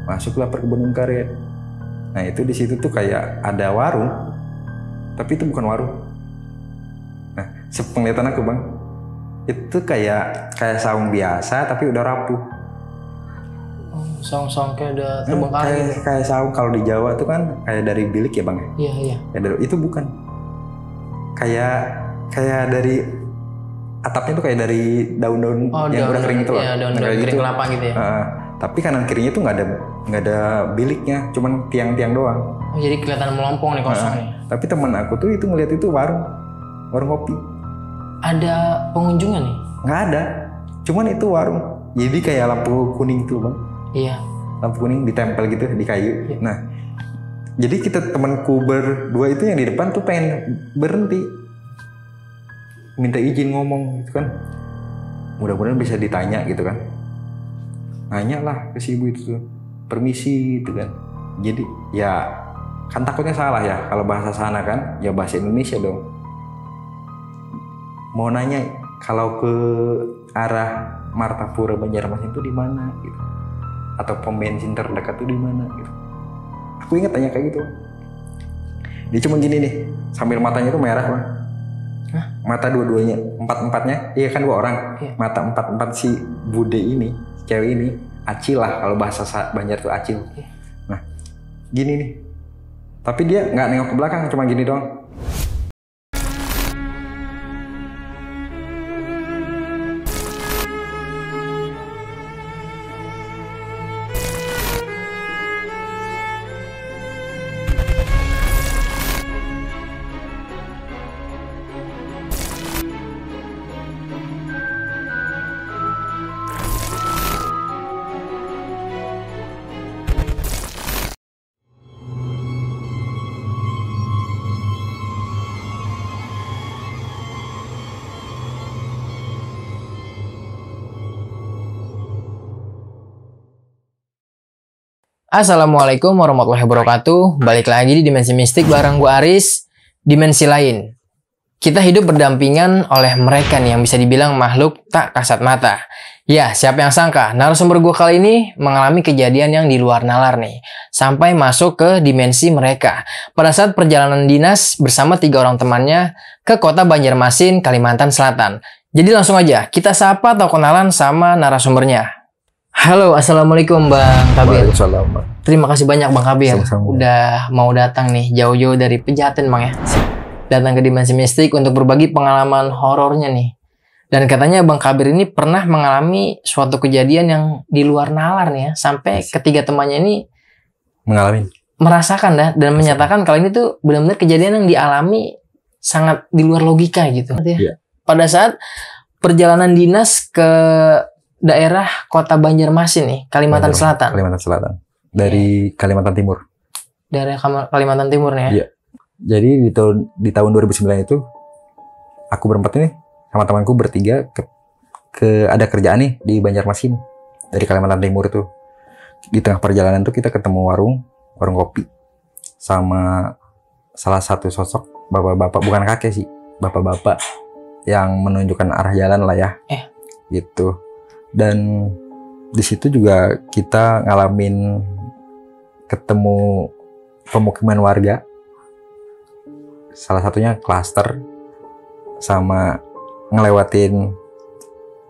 Masuklah perkebunan karet. Nah itu di situ tuh kayak ada warung, tapi itu bukan warung. Nah sepenglihatan aku bang, itu kayak saung biasa tapi udah rapuh. Saung-saung kayak udah terbengkalai. Kayak saung kalau di Jawa tuh kan kayak dari bilik ya bang. Iya. Itu bukan. Kayak dari atapnya tuh kayak dari daun-daun yang udah kering itu loh. Iya, daun-daun kering kelapa gitu ya. Tapi kanan kirinya tuh nggak ada biliknya, cuman tiang-tiang doang. Oh, jadi kelihatan melompong nih kosong nih. Tapi temen aku tuh itu ngeliat itu warung kopi. Ada pengunjungnya nih? Nggak ada, cuman itu warung. Jadi kayak lampu kuning gitu bang. Iya. Lampu kuning ditempel gitu di kayu. Iya. Nah, jadi kita temanku berdua itu yang di depan tuh pengen berhenti, minta izin ngomong gitu kan. Mudah-mudahan bisa ditanya gitu kan. Nanya lah ke si ibu itu tuh, permisi gitu kan. Jadi ya kan takutnya salah ya, kalau bahasa sana kan ya bahasa Indonesia dong. Mau nanya kalau ke arah Martapura Banjarmasin itu di mana gitu, atau pom bensin terdekat itu di mana gitu. Aku ingat tanya kayak gitu. Dia cuma gini nih, sambil matanya itu merah bang. Hah? Mata dua-duanya, empat-empatnya, iya kan 2 orang. Iya. Mata empat si bude ini, cewek ini, acil lah kalau bahasa Banjar tuh acil. Iya. Nah, gini nih. Tapi dia nggak nengok ke belakang, cuma gini doang. Assalamualaikum warahmatullahi wabarakatuh. Balik lagi di Dimensi Mistik bareng gue Aris. Dimensi lain. Kita hidup berdampingan oleh mereka nih yang bisa dibilang makhluk tak kasat mata. Ya, siapa yang sangka narasumber gue kali ini mengalami kejadian yang di luar nalar nih. Sampai masuk ke dimensi mereka. Pada saat perjalanan dinas bersama 3 orang temannya ke kota Banjarmasin, Kalimantan Selatan. Jadi langsung aja kita sapa atau kenalan sama narasumbernya. Halo, assalamualaikum Bang Kabir. Waalaikumsalam. Terima kasih banyak Bang Kabir. Sama-sama. Udah mau datang nih jauh-jauh dari Pejaten Bang ya. Datang ke Dimensi Mistik untuk berbagi pengalaman horornya nih. Dan katanya Bang Kabir ini pernah mengalami suatu kejadian yang di luar nalar nih ya. Sampai ketiga temannya ini merasakan dan menyatakan kalau ini tuh benar-benar kejadian yang dialami sangat di luar logika gitu. Iya. Pada saat perjalanan dinas ke daerah kota Banjarmasin nih, Kalimantan Selatan. Kalimantan Selatan. Dari Kalimantan Timur. Daerah Kalimantan Timur nih ya. Iya. Jadi di tahun 2009 itu aku berempat ini sama temanku bertiga ke ada kerjaan nih di Banjarmasin dari Kalimantan Timur itu. Di tengah perjalanan tuh kita ketemu warung kopi sama salah satu sosok bapak-bapak, bukan kakek sih, bapak-bapak yang menunjukkan arah jalan lah ya. Gitu. Dan di situ juga kita ngalamin ketemu pemukiman warga, salah satunya klaster, sama ngelewatin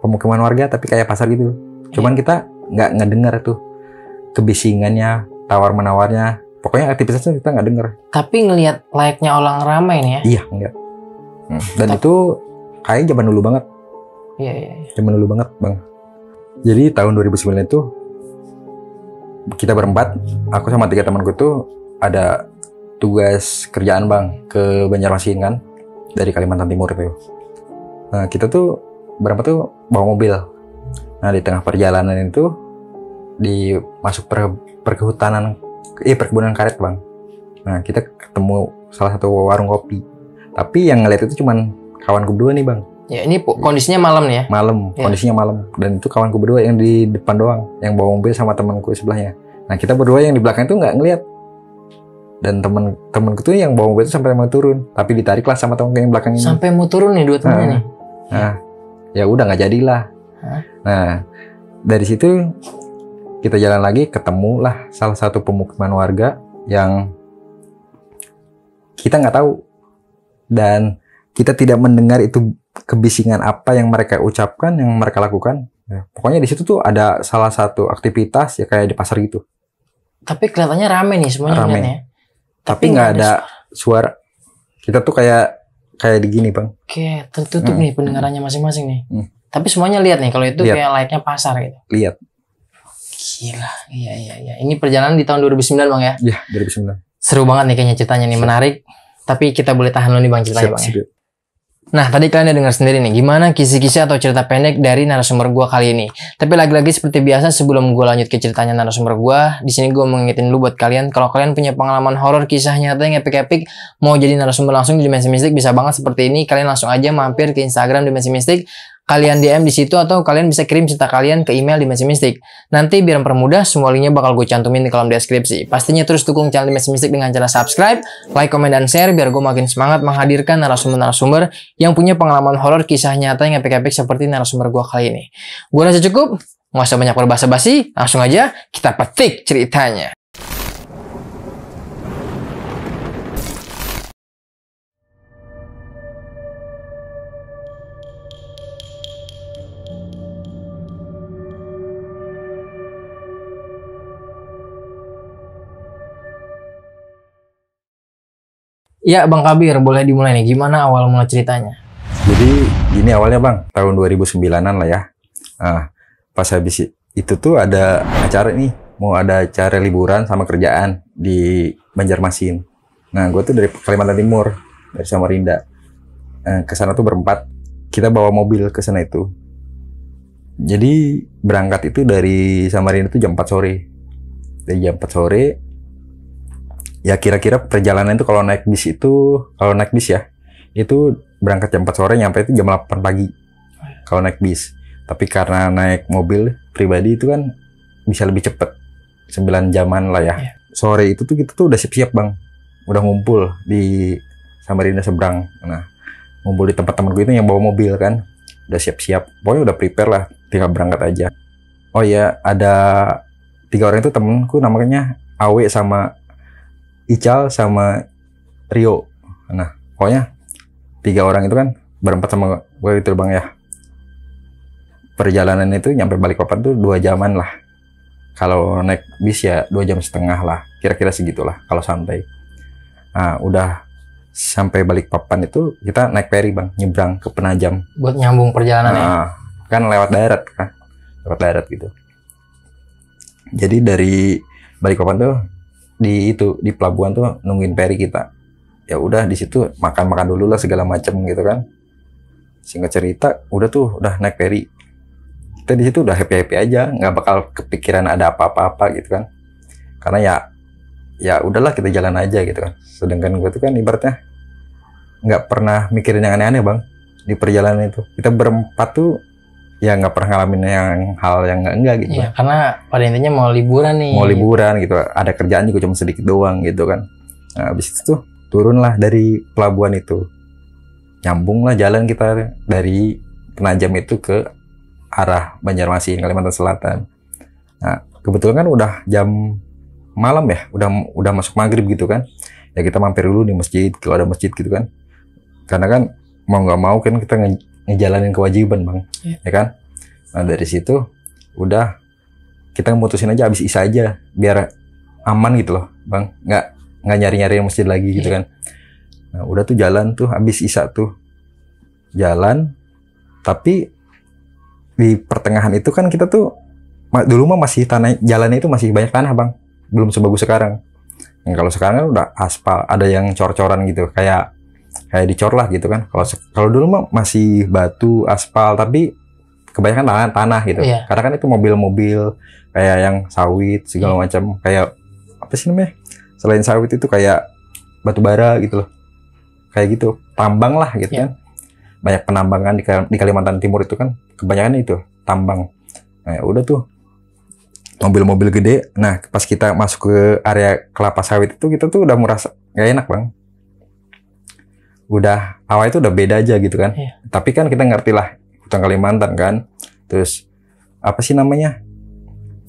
pemukiman warga tapi kayak pasar gitu. Cuman kita nggak ngedenger tuh kebisingannya, tawar menawarnya, pokoknya aktivitasnya kita nggak denger. Tapi ngelihat layaknya orang ramai nih ya. Iya, enggak. Dan itu kayak zaman dulu banget. Iya. Zaman dulu banget bang. Jadi tahun 2009 itu kita berempat, aku sama 3 temanku tuh ada tugas kerjaan bang ke Banjarmasin kan, dari Kalimantan Timur itu. Nah kita tuh berempat tuh bawa mobil. Nah di tengah perjalanan itu masuk perkebunan karet bang. Nah kita ketemu salah satu warung kopi. Tapi yang ngeliat itu cuman kawanku berdua nih bang. Ya ini kondisinya malam nih ya? Malam, ya. Kondisinya malam. Dan itu kawanku berdua yang di depan doang, yang bawa mobil sama temanku sebelahnya. Nah kita berdua yang di belakang itu nggak ngeliat. Dan temanku tuh yang bawa mobil itu sampai mau turun, tapi ditarik lah sama temanku yang belakang ini. Sampai mau turun nih 2 temannya nih? Nah, ya udah nggak jadilah. Nah dari situ kita jalan lagi, ketemulah salah satu pemukiman warga yang kita nggak tahu, dan kita tidak mendengar itu kebisingan apa yang mereka ucapkan, yang mereka lakukan. Ya, pokoknya di situ tuh ada salah satu aktivitas ya kayak di pasar gitu. Tapi kelihatannya rame nih semuanya Rame. kan ya. Tapi nggak ada suara. Kita tuh kayak di gini bang. Oke, tertutup nih pendengarannya masing-masing nih. Hmm. Tapi semuanya lihat nih kalau itu Lihat. kayak layaknya pasar gitu. Lihat. Gila, iya. Ini perjalanan di tahun 2009 bang ya. Ya 2009. Seru banget nih kayaknya ceritanya nih, menarik. Tapi kita boleh tahan dulu nih bang ceritanya bang ya. Siap. Nah, tadi kalian udah dengar sendiri nih gimana kisi-kisi atau cerita pendek dari narasumber gua kali ini. Tapi lagi-lagi seperti biasa, sebelum gua lanjut ke ceritanya narasumber gua, di sini gua mau ngingetin dulu buat kalian, kalau kalian punya pengalaman horor kisah nyata yang epic-epic, mau jadi narasumber langsung di Dimensi Mistik bisa banget seperti ini. Kalian langsung aja mampir ke Instagram Dimensi Mistik. Kalian DM di situ atau kalian bisa kirim cerita kalian ke email Dimensi Mistik. Nanti biar mempermudah, semua linknya bakal gue cantumin di kolom deskripsi. Pastinya terus dukung channel Dimensi Mistik dengan cara subscribe, like, komen, dan share biar gue makin semangat menghadirkan narasumber-narasumber yang punya pengalaman horor kisah nyata yang epic-epic seperti narasumber gue kali ini. Gue rasa cukup, nggak usah banyak berbahasa-basi, langsung aja kita petik ceritanya. Ya, Bang Kabir, boleh dimulai nih. Gimana awal mula ceritanya? Jadi gini awalnya bang, tahun 2009-an lah ya. Nah, pas habis itu tuh ada acara nih, mau ada acara liburan sama kerjaan di Banjarmasin. Nah, gue tuh dari Kalimantan Timur, dari Samarinda. Ke sana tuh berempat. Kita bawa mobil ke sana itu. Jadi berangkat itu dari Samarinda tuh jam 4 sore. Dari jam 4 sore, ya kira-kira perjalanan itu kalau naik bis ya, itu berangkat jam 4 sore, nyampe itu jam 8 pagi kalau naik bis. Tapi karena naik mobil pribadi itu kan bisa lebih cepet, 9 jaman lah ya. Sore itu tuh kita tuh udah siap-siap bang, udah ngumpul di Samarinda seberang. Nah, ngumpul di tempat temen gue itu yang bawa mobil kan, udah siap-siap, pokoknya udah prepare lah, tinggal berangkat aja. Oh iya, ada 3 orang itu temenku, namanya Awe sama Ical sama Rio. Nah, pokoknya 3 orang itu kan berempat sama gue itu bang ya. Perjalanan itu nyampe Balikpapan tuh 2 jaman lah. Kalau naik bis ya 2,5 jam lah. Kira-kira segitulah kalau santai. Nah, udah sampai Balikpapan itu kita naik ferry bang, nyebrang ke Penajam. Buat nyambung perjalanan ya? Kan lewat darat kan. Lewat darat gitu. Jadi dari Balikpapan tuh di pelabuhan tuh nungguin ferry kita. Ya udah di situ makan dulu lah segala macam gitu kan. Singkat cerita udah naik ferry. Kita di situ udah happy aja, nggak bakal kepikiran ada apa-apa gitu kan. Karena ya udahlah kita jalan aja gitu kan. Sedangkan gue tuh kan ibaratnya nggak pernah mikirin yang aneh-aneh bang di perjalanan itu. Kita berempat tuh ya nggak pernah ngalamin hal yang enggak gitu. Iya, karena pada intinya mau liburan nih. Mau liburan gitu, ada kerjaan juga cuma sedikit doang gitu kan. Nah, habis itu tuh turunlah dari pelabuhan itu, nyambunglah jalan kita dari Penajam itu ke arah Banjarmasin, Kalimantan Selatan. Nah, kebetulan kan udah jam malam ya, udah masuk maghrib gitu kan. Ya kita mampir dulu di masjid, kalau ada masjid gitu kan. Karena kan mau nggak mau kan kita ngejalanin kewajiban bang, ya kan. Nah dari situ udah kita mutusin aja abis isya aja biar aman gitu loh bang, nggak nyari masjid lagi gitu kan. Nah udah tuh jalan tuh abis isya tuh jalan, tapi di pertengahan itu kan kita tuh dulu mah masih tanah, jalannya itu masih banyak tanah bang, belum sebagus sekarang. Nah, kalau sekarang kan udah aspal, ada yang cor-coran gitu, kayak dicor lah gitu kan. Kalau dulu mah masih batu, aspal, tapi kebanyakan tanah gitu. Iya. Karena kan itu mobil-mobil kayak yang sawit segala macam, kayak apa sih namanya? Selain sawit itu kayak batu bara gitu loh. Kayak gitu, tambang lah gitu kan. Banyak penambangan di Kalimantan Timur itu kan kebanyakan itu tambang. Nah, udah tuh mobil-mobil gede. Nah, pas kita masuk ke area kelapa sawit itu kita tuh udah merasa gak enak bang. Udah awal itu udah beda aja gitu kan. Tapi kan kita ngerti lah hutan Kalimantan kan. Terus apa sih namanya?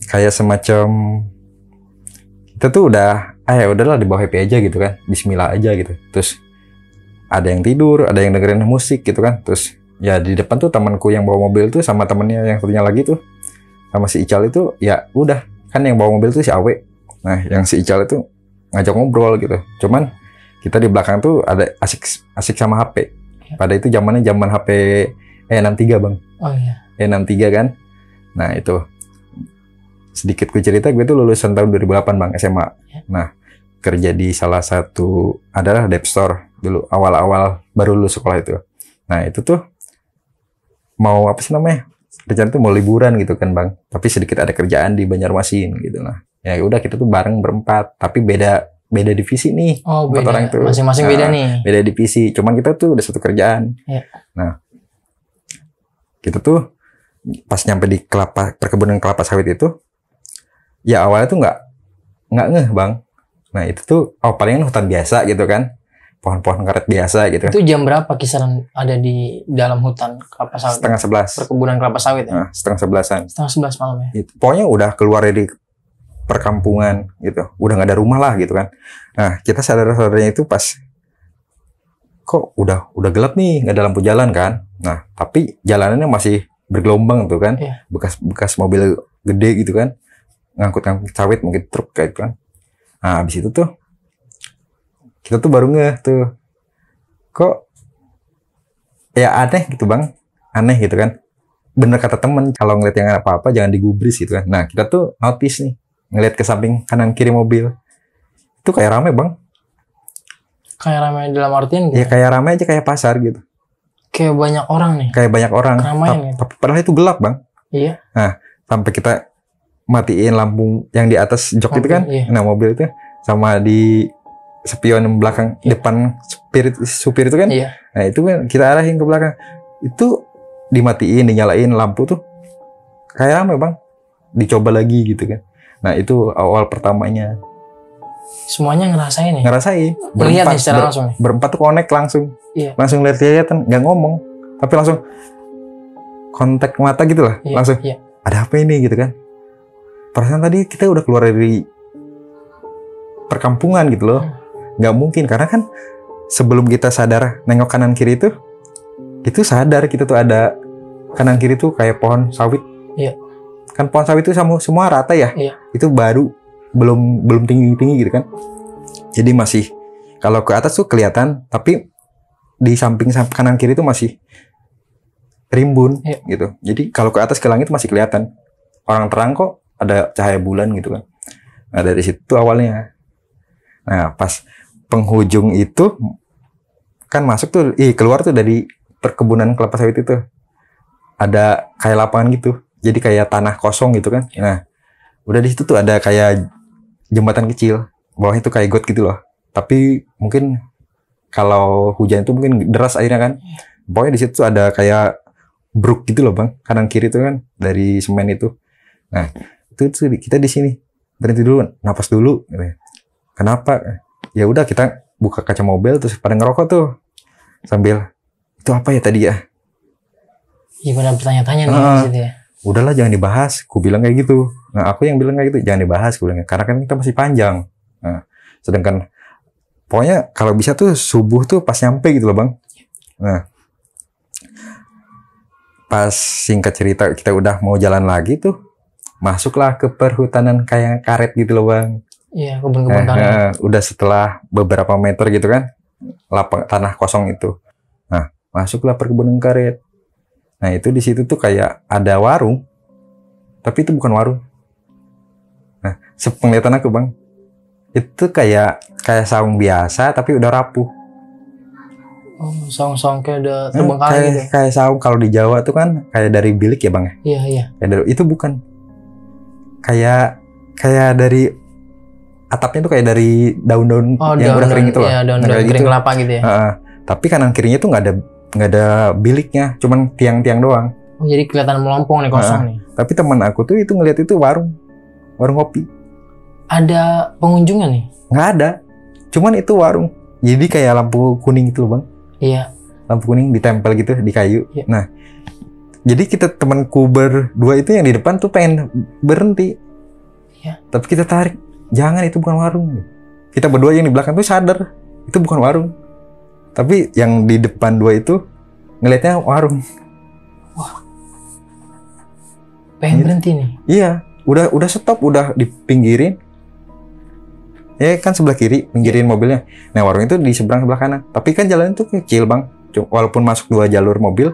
kayak semacam kita tuh udah ya udahlah di bawah happy aja gitu kan, Bismillah aja gitu. Terus ada yang tidur, ada yang dengerin musik gitu kan. Terus ya di depan tuh temanku yang bawa mobil tuh sama temennya yang satunya lagi tuh sama si Ical itu ya udah kan yang bawa mobil tuh si Awe. Nah yang si Ical itu ngajak ngobrol gitu. Cuman kita di belakang tuh ada asik sama HP. Pada itu zaman HP E63 bang. Oh iya. E63 kan. Nah itu sedikit ku cerita, gue tuh lulusan tahun 2008 bang, SMA. Nah kerja di salah satu adalah Dep Store dulu awal-awal baru lulus sekolah itu. Nah itu tuh mau apa sih namanya, rencana tuh mau liburan gitu kan bang, tapi sedikit ada kerjaan di Banjarmasin gitu. Nah ya udah kita tuh bareng berempat, tapi beda divisi nih. Oh empat beda, orang tuh masing-masing beda nih. Beda divisi, cuman kita tuh udah satu kerjaan. Nah kita tuh pas nyampe di perkebunan kelapa sawit itu, ya awalnya tuh nggak ngeh bang. Nah itu tuh palingan hutan biasa gitu kan, pohon-pohon karet biasa gitu. Itu jam berapa kisaran ada di dalam hutan kelapa sawit? 10:30. Perkebunan kelapa sawit ya? Nah, 10:30-an. 10:30 malam ya? Itu. Pokoknya udah keluar dari perkampungan gitu, udah nggak ada rumah lah gitu kan. Nah kita saudara-saudaranya itu pas kok udah gelap nih, nggak ada lampu jalan kan. Nah tapi jalanannya masih bergelombang tuh kan, bekas mobil gede gitu kan, ngangkut sawit mungkin truk kayak gitu kan. Nah abis itu tuh kita tuh baru ngeh tuh kok ya aneh gitu bang, aneh gitu kan. Bener kata temen, kalau ngeliat yang apa-apa jangan digubris gitu kan. Nah kita tuh notice nih, ngeliat ke samping kanan kiri mobil itu kayak rame bang. Kayak rame dalam artian gitu? Ya kayak rame aja, kayak pasar gitu. Kayak banyak orang nih? Kayak banyak orang. Gitu. Tapi padahal itu gelap bang. Iya. Nah sampai kita matiin lampu yang di atas jok itu kan. Iya. Nah mobil itu sama di spion belakang depan supir itu kan. Iya. Nah itu kan kita arahin ke belakang. Itu dimatiin, dinyalain lampu tuh kayak rame bang. Dicoba lagi gitu kan. Nah itu awal pertamanya. Semuanya ngerasain ya? Ngerasain. Lihat nih secara langsung. Berempat tuh connect langsung. Iya. Langsung lihat-lihatan, nggak ngomong, tapi langsung kontak mata gitu lah. Iya. Langsung Iya. ada apa ini gitu kan. Perasaan tadi kita udah keluar dari perkampungan gitu loh. Nggak mungkin, karena kan sebelum kita sadar nengok kanan kiri itu sadar kita tuh ada kanan kiri tuh kayak pohon sawit. Iya. Kan pohon sawit itu semua rata ya. Iya. Itu baru belum tinggi gitu kan. Jadi masih kalau ke atas tuh kelihatan, tapi di samping kanan kiri tuh masih rimbun gitu. Jadi kalau ke atas ke langit masih kelihatan. Orang terang kok, ada cahaya bulan gitu kan. Nah dari situ awalnya. Nah pas penghujung itu kan masuk tuh, keluar tuh dari perkebunan kelapa sawit itu. Ada kayak lapangan gitu. Jadi kayak tanah kosong gitu kan. Nah udah di situ tuh ada kayak jembatan kecil. Bawahnya tuh kayak got gitu loh. Tapi mungkin kalau hujan itu mungkin deras airnya kan. Pokoknya di situ tuh ada kayak brook gitu loh bang. Kanan kiri tuh kan dari semen itu. Nah itu tuh kita di sini berhenti dulu, napas dulu. Kenapa? Ya udah kita buka kaca mobil terus pada ngerokok tuh sambil itu apa ya tadi ya? Iya pada bertanya-tanya nih di situ ya. Udahlah jangan dibahas, ku bilang kayak gitu. Nah aku yang bilang kayak gitu, jangan dibahas, ku bilang, karena kan kita masih panjang. Nah, sedangkan pokoknya kalau bisa tuh subuh tuh pas nyampe gitu loh bang. Nah pas singkat cerita kita udah mau jalan lagi tuh, masuklah ke perhutanan kayak karet gitu loh bang. Iya, kebun-kebun karet. Udah setelah beberapa meter gitu kan, tanah kosong itu. Nah masuklah perkebunan karet. Nah itu di situ tuh kayak ada warung, tapi itu bukan warung. Nah sepenglihatan aku bang, itu kayak saung biasa tapi udah rapuh. Oh, saung-saung kayak udah terbengkalai gitu. Kayak saung kalau di Jawa tuh kan kayak dari bilik ya bang. Iya. Itu bukan. Kayak dari atapnya tuh kayak dari daun-daun yang udah kering itu loh. Iya, daun-daun kering kelapa gitu ya. Tapi kanan kirinya tuh nggak ada biliknya, cuman tiang-tiang doang. Oh, jadi kelihatan melompong nih, kosong nih. Tapi teman aku tuh itu ngeliat itu warung kopi. Ada pengunjungnya nih? Nggak ada, cuman itu warung. Jadi kayak lampu kuning gitu loh bang. Iya. Lampu kuning ditempel gitu di kayu. Iya. Nah, jadi kita temanku berdua itu yang di depan tuh pengen berhenti. Ya. Tapi kita tarik, jangan, itu bukan warung. Kita berdua yang di belakang tuh sadar itu bukan warung. Tapi yang di depan dua itu ngelihatnya warung. Pengen berhenti nih. Iya, udah stop, udah dipinggirin. Ya kan sebelah kiri, pinggirin mobilnya. Nah, warung itu di seberang sebelah kanan. Tapi kan jalan itu kecil, Bang. Walaupun masuk 2 jalur mobil,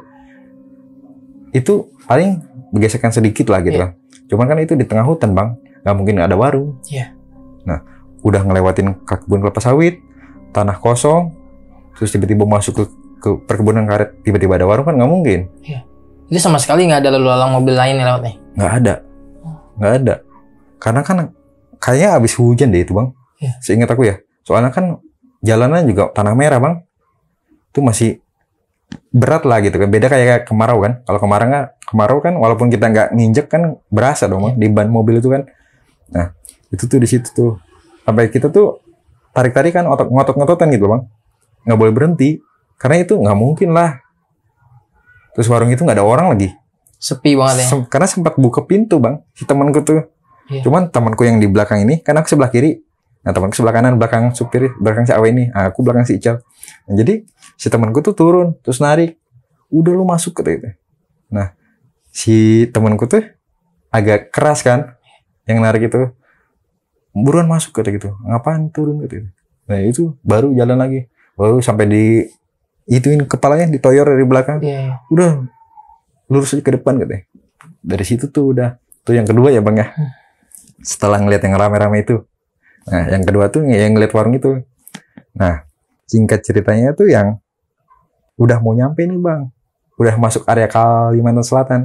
itu paling bergesekan sedikit lah gitu kan. Cuman kan itu di tengah hutan, Bang. Nggak mungkin ada warung. Iya. Nah, udah ngelewatin kebun kelapa sawit, tanah kosong, terus tiba-tiba masuk ke perkebunan karet, tiba-tiba ada warung, kan nggak mungkin. Iya. Itu sama sekali nggak ada lalu lalang mobil lain yang lewat nih? Nggak ada. Karena kan kayaknya abis hujan deh itu, Bang. Iya. Seingat aku ya. Soalnya kan jalanan juga tanah merah, Bang. Itu masih berat lah gitu kan. Beda kayak kemarau kan. Kalau kemarau kan walaupun kita nggak nginjek kan berasa dong, Bang, di ban mobil itu kan. Nah, itu tuh di situ tuh. Sampai kita tuh tarik-tarikan, ngotot-ngototan gitu, Bang. Nggak boleh berhenti. Karena itu nggak mungkin lah. Terus warung itu nggak ada orang lagi. Sepi banget ya. Karena sempat buka pintu, Bang, si temanku tuh. Iya. Cuman temanku yang di belakang ini, kan aku sebelah kiri. Nah, temanku sebelah kanan, belakang supir, belakang si Awe ini. Aku belakang si Ical. Nah, jadi si temanku tuh turun, terus narik. Udah lu masuk kata gitu. Nah, si temanku tuh agak keras kan, yang narik itu. Buruan masuk kata gitu. Ngapain turun kata gitu. Nah, itu baru jalan lagi. Baru sampai di ituin kepalanya, ditoyor dari belakang. Iya. Udah lurus aja ke depan katanya. Dari situ tuh udah. Tuh yang kedua ya, Bang ya. Setelah ngeliat yang rame-rame itu. Nah, yang kedua tuh yang ngeliat warung itu. Nah, singkat ceritanya tuh yang udah mau nyampe nih, Bang. Udah masuk area Kalimantan Selatan.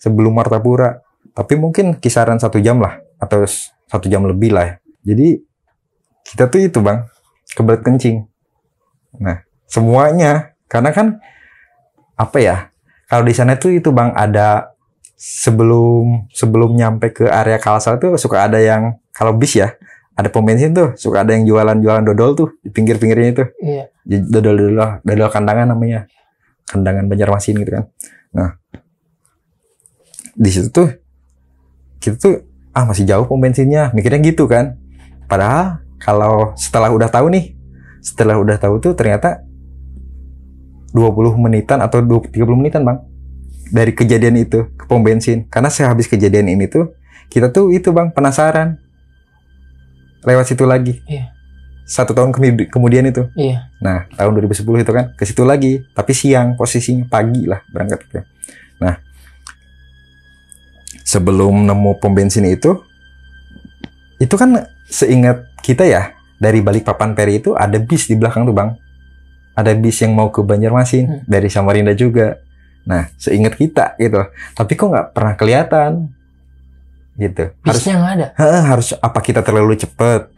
Sebelum Martapura. Tapi mungkin kisaran 1 jam lah. Atau 1 jam lebih lah ya. Jadi kita tuh itu, Bang, kebelet kencing. Nah, semuanya. Karena kan apa ya? Kalau di sana tuh itu, Bang, ada sebelum nyampe ke area Kalsel tuh suka ada yang, kalau bis ya, ada pom bensin tuh, suka ada yang jualan dodol tuh di pinggir-pinggirnya itu. Iya. Dodol kandangan namanya. Kandangan Banjarmasin gitu kan. Nah, di situ tuh kita tuh masih jauh pom bensinnya, mikirnya gitu kan. Padahal kalau setelah udah tahu tuh ternyata 20 menitan atau 30 menitan, Bang, dari kejadian itu ke pom bensin. Karena sehabis kejadian ini tuh kita tuh itu, Bang, penasaran lewat situ lagi. Iya. 1 tahun kemudian itu. Iya. Nah, tahun 2010 itu kan ke situ lagi, tapi siang, posisinya pagi lah berangkat gitu. Nah, sebelum nemu pom bensin itu kan seingat kita ya, dari Balikpapan Peri itu ada bis di belakang tuh, Bang. Ada bis yang mau ke Banjarmasin dari Samarinda juga. Nah, seingat kita gitu. Tapi kok nggak pernah kelihatan gitu. Bisnya nggak ada. Harus apa kita terlalu cepet,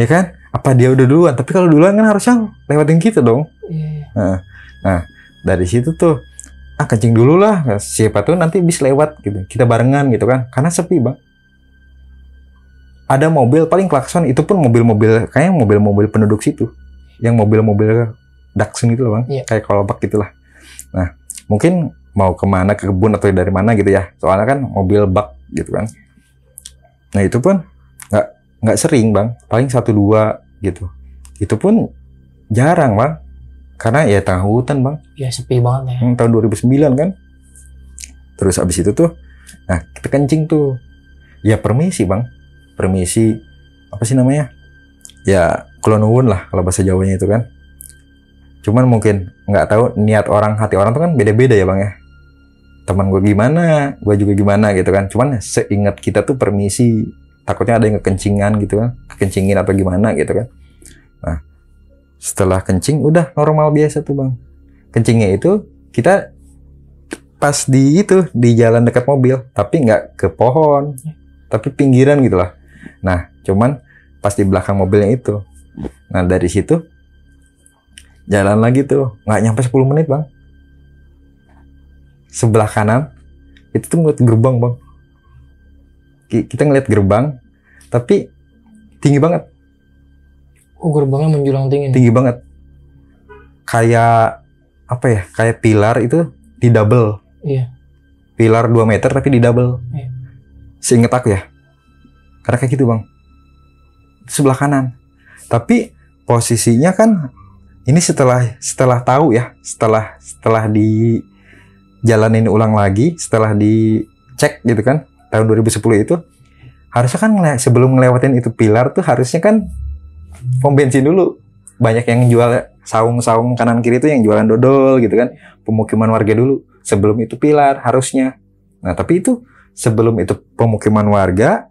ya kan? Apa dia udah duluan? Tapi kalau duluan kan harusnya lewatin kita dong. Iya. Nah, dari situ tuh kencing dulu lah. Siapa tuh nanti bis lewat gitu. Kita barengan gitu kan. Karena sepi, Bang. Ada mobil paling klakson, itu pun mobil-mobil kayaknya mobil-mobil penduduk situ. Yang mobil-mobil Datsun gitu loh, Bang. Iya. Kayak kolobak gitulah. Nah, mungkin mau kemana, ke kebun atau dari mana gitu ya. Soalnya kan mobil bak gitu kan. Nah, itu pun nggak sering, Bang. Paling 1-2 gitu. Itu pun jarang, Bang. Karena ya tengah hutan, Bang. Ya sepi banget ya. Tahun 2009 kan. Terus abis itu tuh, nah kita kencing tuh. Ya permisi, Bang. Permisi, apa sih namanya? Ya kulonwun lah kalau bahasa Jawanya itu kan. Cuman mungkin nggak tahu niat orang, hati orang tuh kan beda-beda ya, Bang ya. Teman gue gimana, gue juga gimana gitu kan. Cuman seingat kita tuh permisi, takutnya ada yang kekencingan gitu kan, kekencingin atau gimana gitu kan. Nah, setelah kencing udah normal biasa tuh, Bang. Kencingnya itu kita pas di jalan dekat mobil, tapi nggak ke pohon, tapi pinggiran gitu lah. Nah, cuman pas di belakang mobilnya itu. Nah, dari situ jalan lagi tuh, nggak nyampe 10 menit, Bang. Sebelah kanan itu tuh ngeliat gerbang, Bang. Kita ngeliat gerbang, tapi tinggi banget. Oh, gerbangnya menjulang tinggi. Tinggi banget. Kayak apa ya? Kayak pilar itu di double. Iya. Pilar 2 meter tapi di double. Iya. Seinget aku ya. Karena kayak gitu bang. Sebelah kanan. Tapi posisinya kan ini setelah tahu ya, setelah dijalanin ulang lagi, setelah dicek gitu kan, tahun 2010 itu harusnya kan sebelum ngelewatin itu pilar tuh harusnya kan pom bensin dulu. Banyak yang jual saung-saung kanan kiri itu yang jualan dodol gitu kan, pemukiman warga dulu sebelum itu pilar harusnya. Nah tapi itu sebelum itu pemukiman warga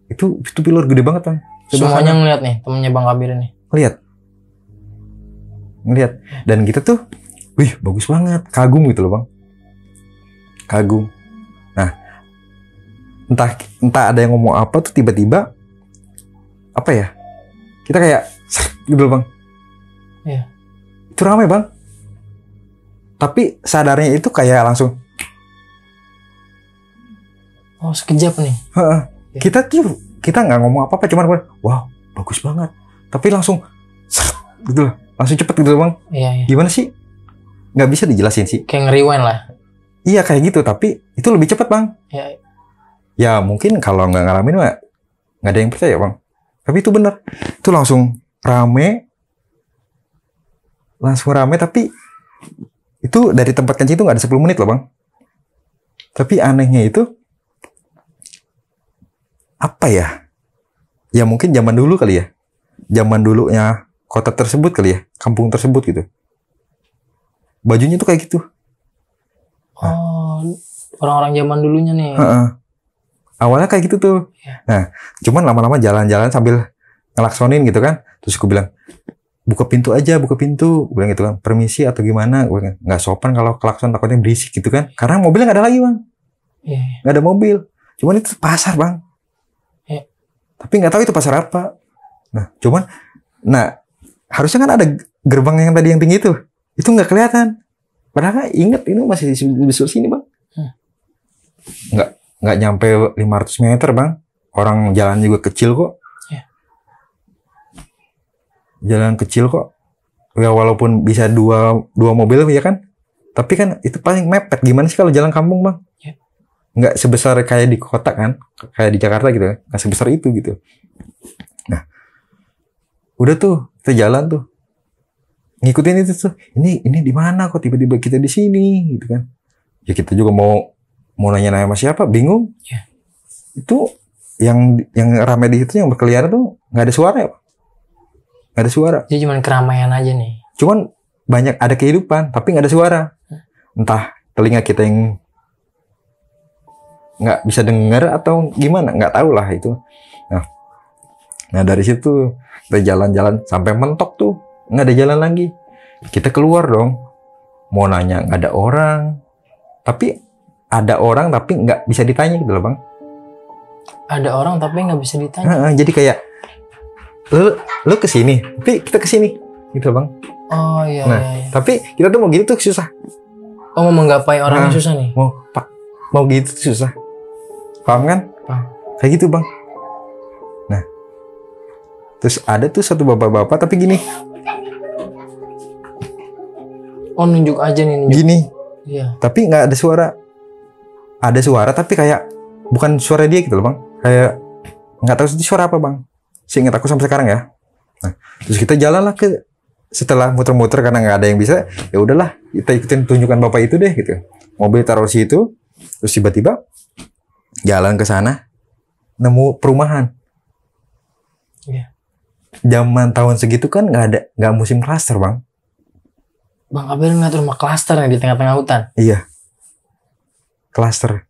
itu pilar gede banget bang. Semuanya ngeliat nih temennya Bang Kabir ini. Ngeliat dan kita tuh, wih bagus banget, kagum gitu loh bang, kagum. Nah entah ada yang ngomong apa tuh tiba-tiba apa ya, kita kayak gitu loh bang. Iya. Itu ramai bang. Tapi sadarnya itu kayak langsung. Oh sekejap nih. Kita nggak ngomong apa-apa, cuman wow bagus banget. Tapi langsung gitu loh, langsung cepet gitu loh bang. Iya. Gimana sih? Nggak bisa dijelasin sih. Kayak nge-rewind lah. Iya kayak gitu, tapi itu lebih cepet bang. Iya. Ya mungkin kalau nggak ngalamin mah nggak ada yang percaya bang. Tapi itu bener. Itu langsung rame, tapi itu dari tempat kencing itu nggak ada 10 menit loh bang. Tapi anehnya itu apa ya? Ya mungkin zaman dulu kali ya. Zaman dulunya kota tersebut kali ya, kampung tersebut gitu. Bajunya tuh kayak gitu. Oh, orang-orang zaman dulunya nih. Awalnya kayak gitu tuh. Ya. Nah, cuman lama-lama jalan-jalan sambil ngelaksonin gitu kan. Terus aku bilang, buka pintu aja, buka pintu. Gue bilang gitu kan, permisi atau gimana. Gue bilang, nggak sopan kalau klakson takutnya berisik gitu kan. Karena mobilnya nggak ada lagi bang. Iya. Nggak ada mobil. Cuman itu pasar bang. Iya. Tapi nggak tahu itu pasar apa. Nah, harusnya kan ada gerbang yang tadi yang tinggi itu. Itu nggak kelihatan. Padahal inget ini masih di sini bang. Nggak nyampe 500 meter bang. Orang jalan juga kecil kok. Jalan kecil kok. Ya walaupun bisa dua mobil ya kan. Tapi kan itu paling mepet. Gimana sih kalau jalan kampung bang? Nggak sebesar kayak di kota kan. Kayak di Jakarta gitu. Nggak sebesar itu gitu. Nah. Udah tuh. Kita jalan tuh. Ngikutin itu tuh. Ini di mana kok tiba-tiba kita di sini gitu kan. Ya kita juga mau nanya-nanya sama siapa. Bingung. Itu yang ramai di situ yang berkeliaran tuh nggak ada suara ya. Nggak ada suara. Jadi cuman keramaian aja nih. Cuman banyak ada kehidupan, tapi nggak ada suara. Entah telinga kita yang nggak bisa dengar atau gimana, nggak tahu lah itu. Nah dari situ kita jalan-jalan sampai mentok tuh, nggak ada jalan lagi. Kita keluar dong, mau nanya nggak ada orang, tapi ada orang tapi nggak bisa ditanya gitu loh bang. Ada orang tapi nggak bisa ditanya. Jadi kayak lu kesini, tapi kita kesini, gitu bang. Oh iya. Nah, iya. tapi kita tuh mau gitu tuh susah. Oh mau menggapai orang yang susah nih. Mau gitu tuh susah. Paham kan? Paham. Kayak gitu bang. Nah, terus ada tuh satu bapak-bapak tapi gini. Oh nunjuk aja nih. Nunjuk. Gini. Iya. Tapi nggak ada suara. Ada suara tapi kayak bukan suara dia gitu loh bang. Kayak nggak tahu itu suara apa bang. Seingat aku sampai sekarang ya. Nah, terus kita jalanlah ke setelah muter-muter karena nggak ada yang bisa. Ya udahlah kita ikutin tunjukan bapak itu deh gitu. Mobil taruh situ. Terus tiba-tiba jalan ke sana nemu perumahan. Iya. Zaman tahun segitu kan nggak musim klaster bang. Bang Abel ngeliat rumah klaster nih di tengah-tengah hutan. Iya. Klaster.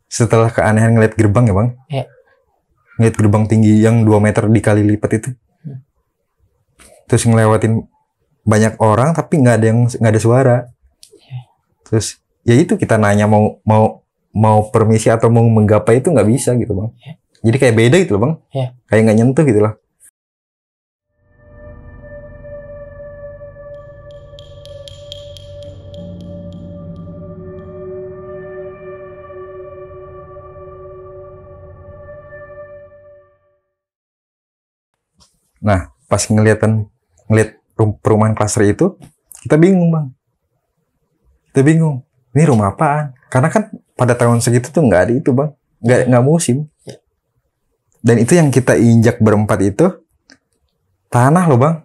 Setelah keanehan ngeliat gerbang ya bang. Iya. Ngeliat gerbang tinggi yang 2 meter dikali lipat itu. Terus ngelewatin banyak orang tapi nggak ada suara. Terus ya itu kita nanya mau permisi atau mau menggapai itu nggak bisa gitu bang. Jadi kayak beda gitu loh bang. Kayak nggak nyentuh gitu loh. Nah, pas ngeliat perumahan klaster itu, kita bingung bang. Kita bingung, ini rumah apaan? Karena kan pada tahun segitu tuh nggak ada itu bang, nggak musim. Dan itu yang kita injak berempat itu tanah loh bang.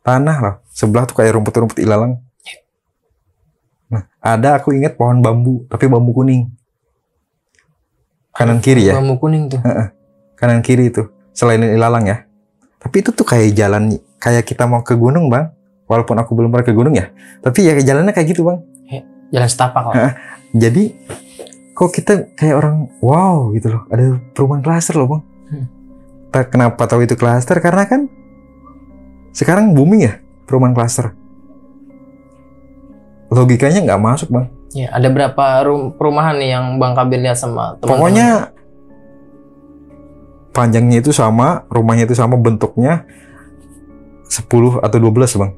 Tanah loh. Sebelah tuh kayak rumput-rumput ilalang. Nah, ada aku ingat pohon bambu, tapi bambu kuning. Kanan kiri ya. Bambu kuning tuh. Kanan kiri itu. Selain ilalang ya. Tapi itu tuh kayak jalan, kayak kita mau ke gunung bang. Walaupun aku belum pernah ke gunung ya. Tapi ya jalannya kayak gitu bang. Jalan setapak lah. Jadi kok kita kayak orang wow gitu loh. Ada perumahan klaster loh bang. Kenapa tahu itu klaster? Karena kan sekarang booming ya perumahan klaster. Logikanya nggak masuk bang. Ya, ada berapa perumahan nih yang Bang Kabir lihat sama teman-teman? Pokoknya panjangnya itu sama, rumahnya itu sama, bentuknya 10 atau 12 bang.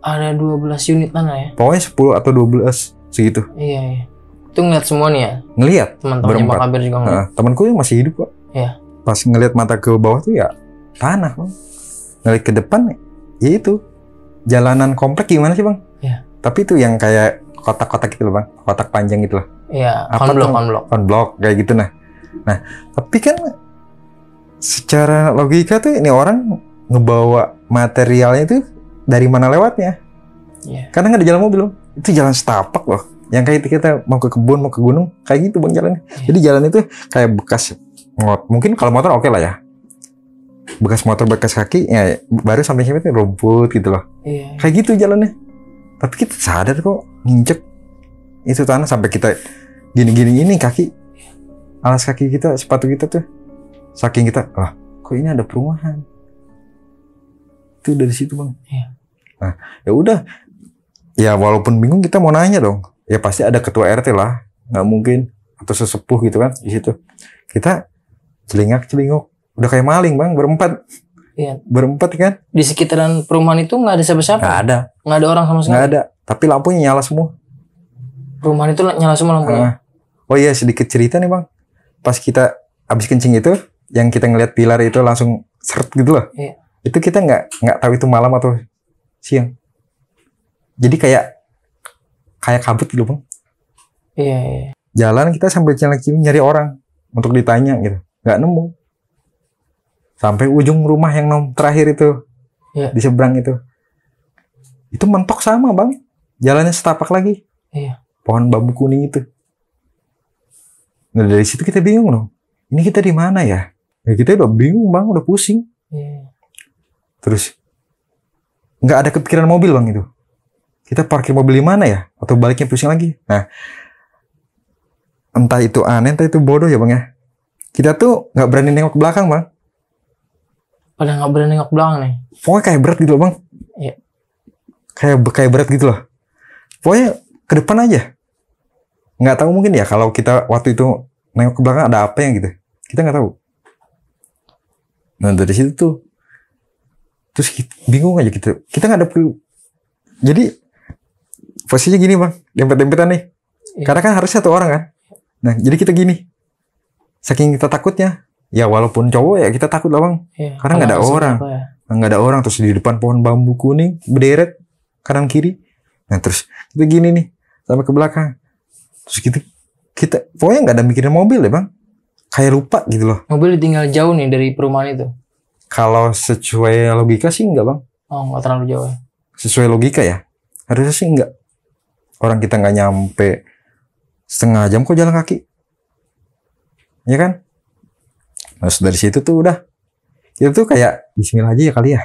Ada 12 unit tanah ya? Pokoknya 10 atau 12 segitu. Iya, iya. Itu ngeliat semua nih ya? Ngelihat. Teman-temannya Bang Kabir juga ngeliat. Temanku yang masih hidup kok. Iya. Pas ngelihat mata ke bawah tuh ya tanah bang. Ngelihat ke depan ya itu jalanan komplek gimana sih bang? Iya. Tapi itu yang kayak kotak-kotak gitu loh bang, kotak panjang gitu loh. Iya. Konblok kayak gitu nah. Nah tapi kan secara logika tuh ini orang ngebawa materialnya tuh dari mana lewatnya? Iya. Karena nggak ada jalan mobil loh. Itu jalan setapak loh. Yang kayak kita mau ke kebun, mau ke gunung, kayak gitu bang jalannya. Iya. Jadi jalan itu kayak bekas mungkin kalau motor oke lah ya. Bekas motor, bekas kaki, ya baru sampai sini rumput gitu loh. Iya. Kayak gitu jalannya. Tapi kita sadar kok nginjek itu tanah sampai kita gini-gini ini kaki, alas kaki kita, sepatu kita tuh, saking kita, wah kok ini ada perumahan. Itu dari situ bang. Iya. Nah ya udah, ya walaupun bingung kita mau nanya dong. Ya pasti ada ketua RT lah, nggak mungkin atau sesepuh gitu kan di situ. Kita celingak-celinguk, udah kayak maling bang, berempat. Iya. Berempat kan? Di sekitaran perumahan itu nggak ada siapa-siapa? Nggak ada. Nggak ada orang sama sekali? Nggak ada. Tapi lampunya nyala semua. Perumahan itu nyala semua lampunya? Oh iya sedikit cerita nih bang. Pas kita abis kencing itu, yang kita ngeliat pilar itu langsung seret gitu loh. Iya. Itu kita nggak tahu itu malam atau siang. Jadi kayak kabut gitu bang. Iya, iya. Jalan kita sambil celak-celak nyari orang untuk ditanya gitu. Nggak nemu. Sampai ujung rumah yang terakhir itu. Iya. Di seberang itu. Itu mentok sama bang. Jalannya setapak lagi. Iya. Pohon bambu kuning itu. Nah dari situ kita bingung loh. Ini kita di mana ya? Ya kita udah bingung bang, udah pusing. Iya. Terus nggak ada kepikiran mobil bang itu. Kita parkir mobil di mana ya? Atau baliknya pusing lagi. Nah, entah itu aneh, entah itu bodoh ya bang ya. Kita tuh nggak berani nengok ke belakang bang. Pada nggak berani nengok belakang nih. Pokoknya kayak berat gitu loh bang. Iya. Kayak berat gitu loh. Pokoknya ke depan aja. Nggak tahu mungkin ya kalau kita waktu itu nengok ke belakang ada apa yang gitu. Kita nggak tahu. Nah dari situ tuh. Terus bingung aja gitu. Kita nggak ada jadi posisinya gini bang. Dempet-dempetan nih. Iya. Karena kan harus satu orang kan. Nah jadi kita gini. Saking kita takutnya. Ya walaupun cowok ya kita takut lah bang. Iya. Karena nggak ada orang. Ya? Nggak ada orang. Terus di depan pohon bambu kuning. Berderet. Kanan kiri. Nah terus kita gini nih. Sampai ke belakang. Terus kita pokoknya nggak ada mikirin mobil ya bang. Kayak lupa gitu loh. Mobil ditinggal jauh nih dari perumahan itu? Kalau sesuai logika sih enggak bang. Oh nggak terlalu jauh ya? Sesuai logika ya. Harusnya sih enggak. Orang kita nggak nyampe setengah jam kok jalan kaki. Ya kan? Terus dari situ tuh udah. Kita tuh kayak bismillah aja ya kali ya.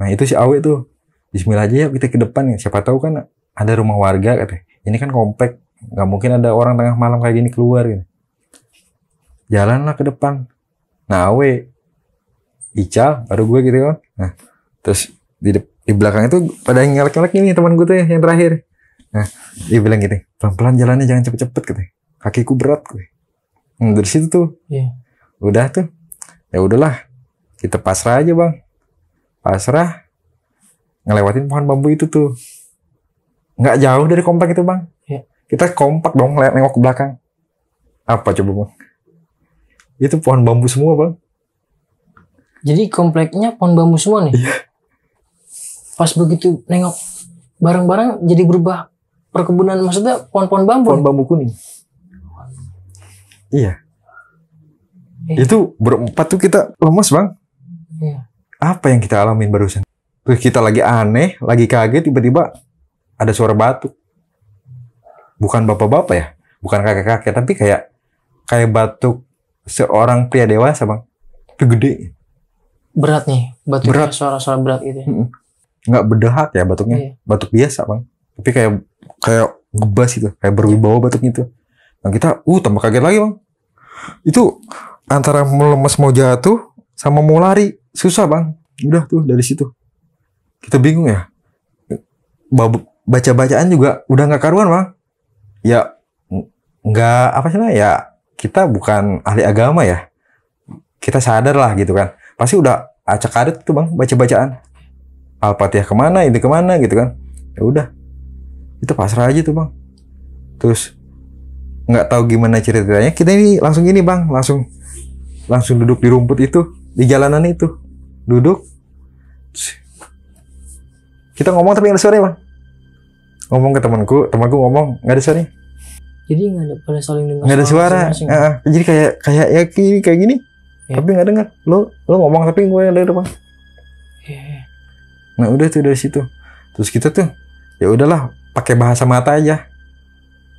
Nah itu si Awe tuh. Bismillah aja ya kita ke depan ya. Siapa tahu kan ada rumah warga katanya. Ini kan komplek. Nggak mungkin ada orang tengah malam kayak gini keluar gitu. Jalanlah ke depan. Nah Awe. Ical, baru gue gitu kan. Nah terus di belakang itu pada ngelak-ngelak ini teman gue tuh ya, yang terakhir. Nah dia bilang gitu. Pelan-pelan jalannya jangan cepet-cepet gitu. Kakiku berat gitu. Nah, dari situ tuh. Iya. Udah tuh. Ya udahlah. Kita pasrah aja bang. Pasrah. Ngelewatin pohon bambu itu tuh. Nggak jauh dari komplek itu bang. Iya. Kita kompak dong nengok ke belakang. Apa coba bang? Itu pohon bambu semua bang. Jadi kompleknya pohon bambu semua nih? Iya. Pas begitu nengok bareng-bareng jadi berubah perkebunan, maksudnya pohon-pohon bambu? Pohon bambu kuning. Iya. Itu berempat tuh kita lemes bang. Iya. Apa yang kita alamin barusan? Terus kita lagi aneh, lagi kaget, tiba-tiba ada suara batuk. Bukan bapak-bapak ya, bukan kakek-kakek, tapi kayak batuk seorang pria dewasa bang. Itu gede. Berat nih, batuknya Berat. suara-suara berat gitu. Nggak berdehak ya batuknya, Iya. batuk biasa bang. Tapi kayak ngebas itu, kayak berwibawa batuknya itu. Nah kita, tambah kaget lagi bang. Itu antara melemes mau jatuh sama mau lari susah bang. Udah tuh dari situ kita bingung ya. Baca-bacaan juga udah nggak karuan bang. Ya nggak apa sih ya, kita bukan ahli agama ya. Kita sadar lah gitu kan. Pasti udah acak adit tuh bang baca-bacaan. Al-Fatihah kemana, itu kemana gitu kan. Ya udah, itu pasrah aja tuh bang. Terus nggak tahu gimana ceritanya, kita ini langsung gini bang, langsung duduk di rumput itu, di jalanan itu, duduk. Kita ngomong tapi nggak ada suaranya bang. Ngomong ke temanku ngomong nggak ada suaranya. Jadi nggak ada pada saling dengar. Nggak ada suara. masing-masing. Jadi kayak gini, Ya. tapi nggak dengar. Lo ngomong tapi gue yang denger bang. Iya. Nah udah tuh dari situ. Terus kita tuh ya udahlah pakai bahasa mata aja.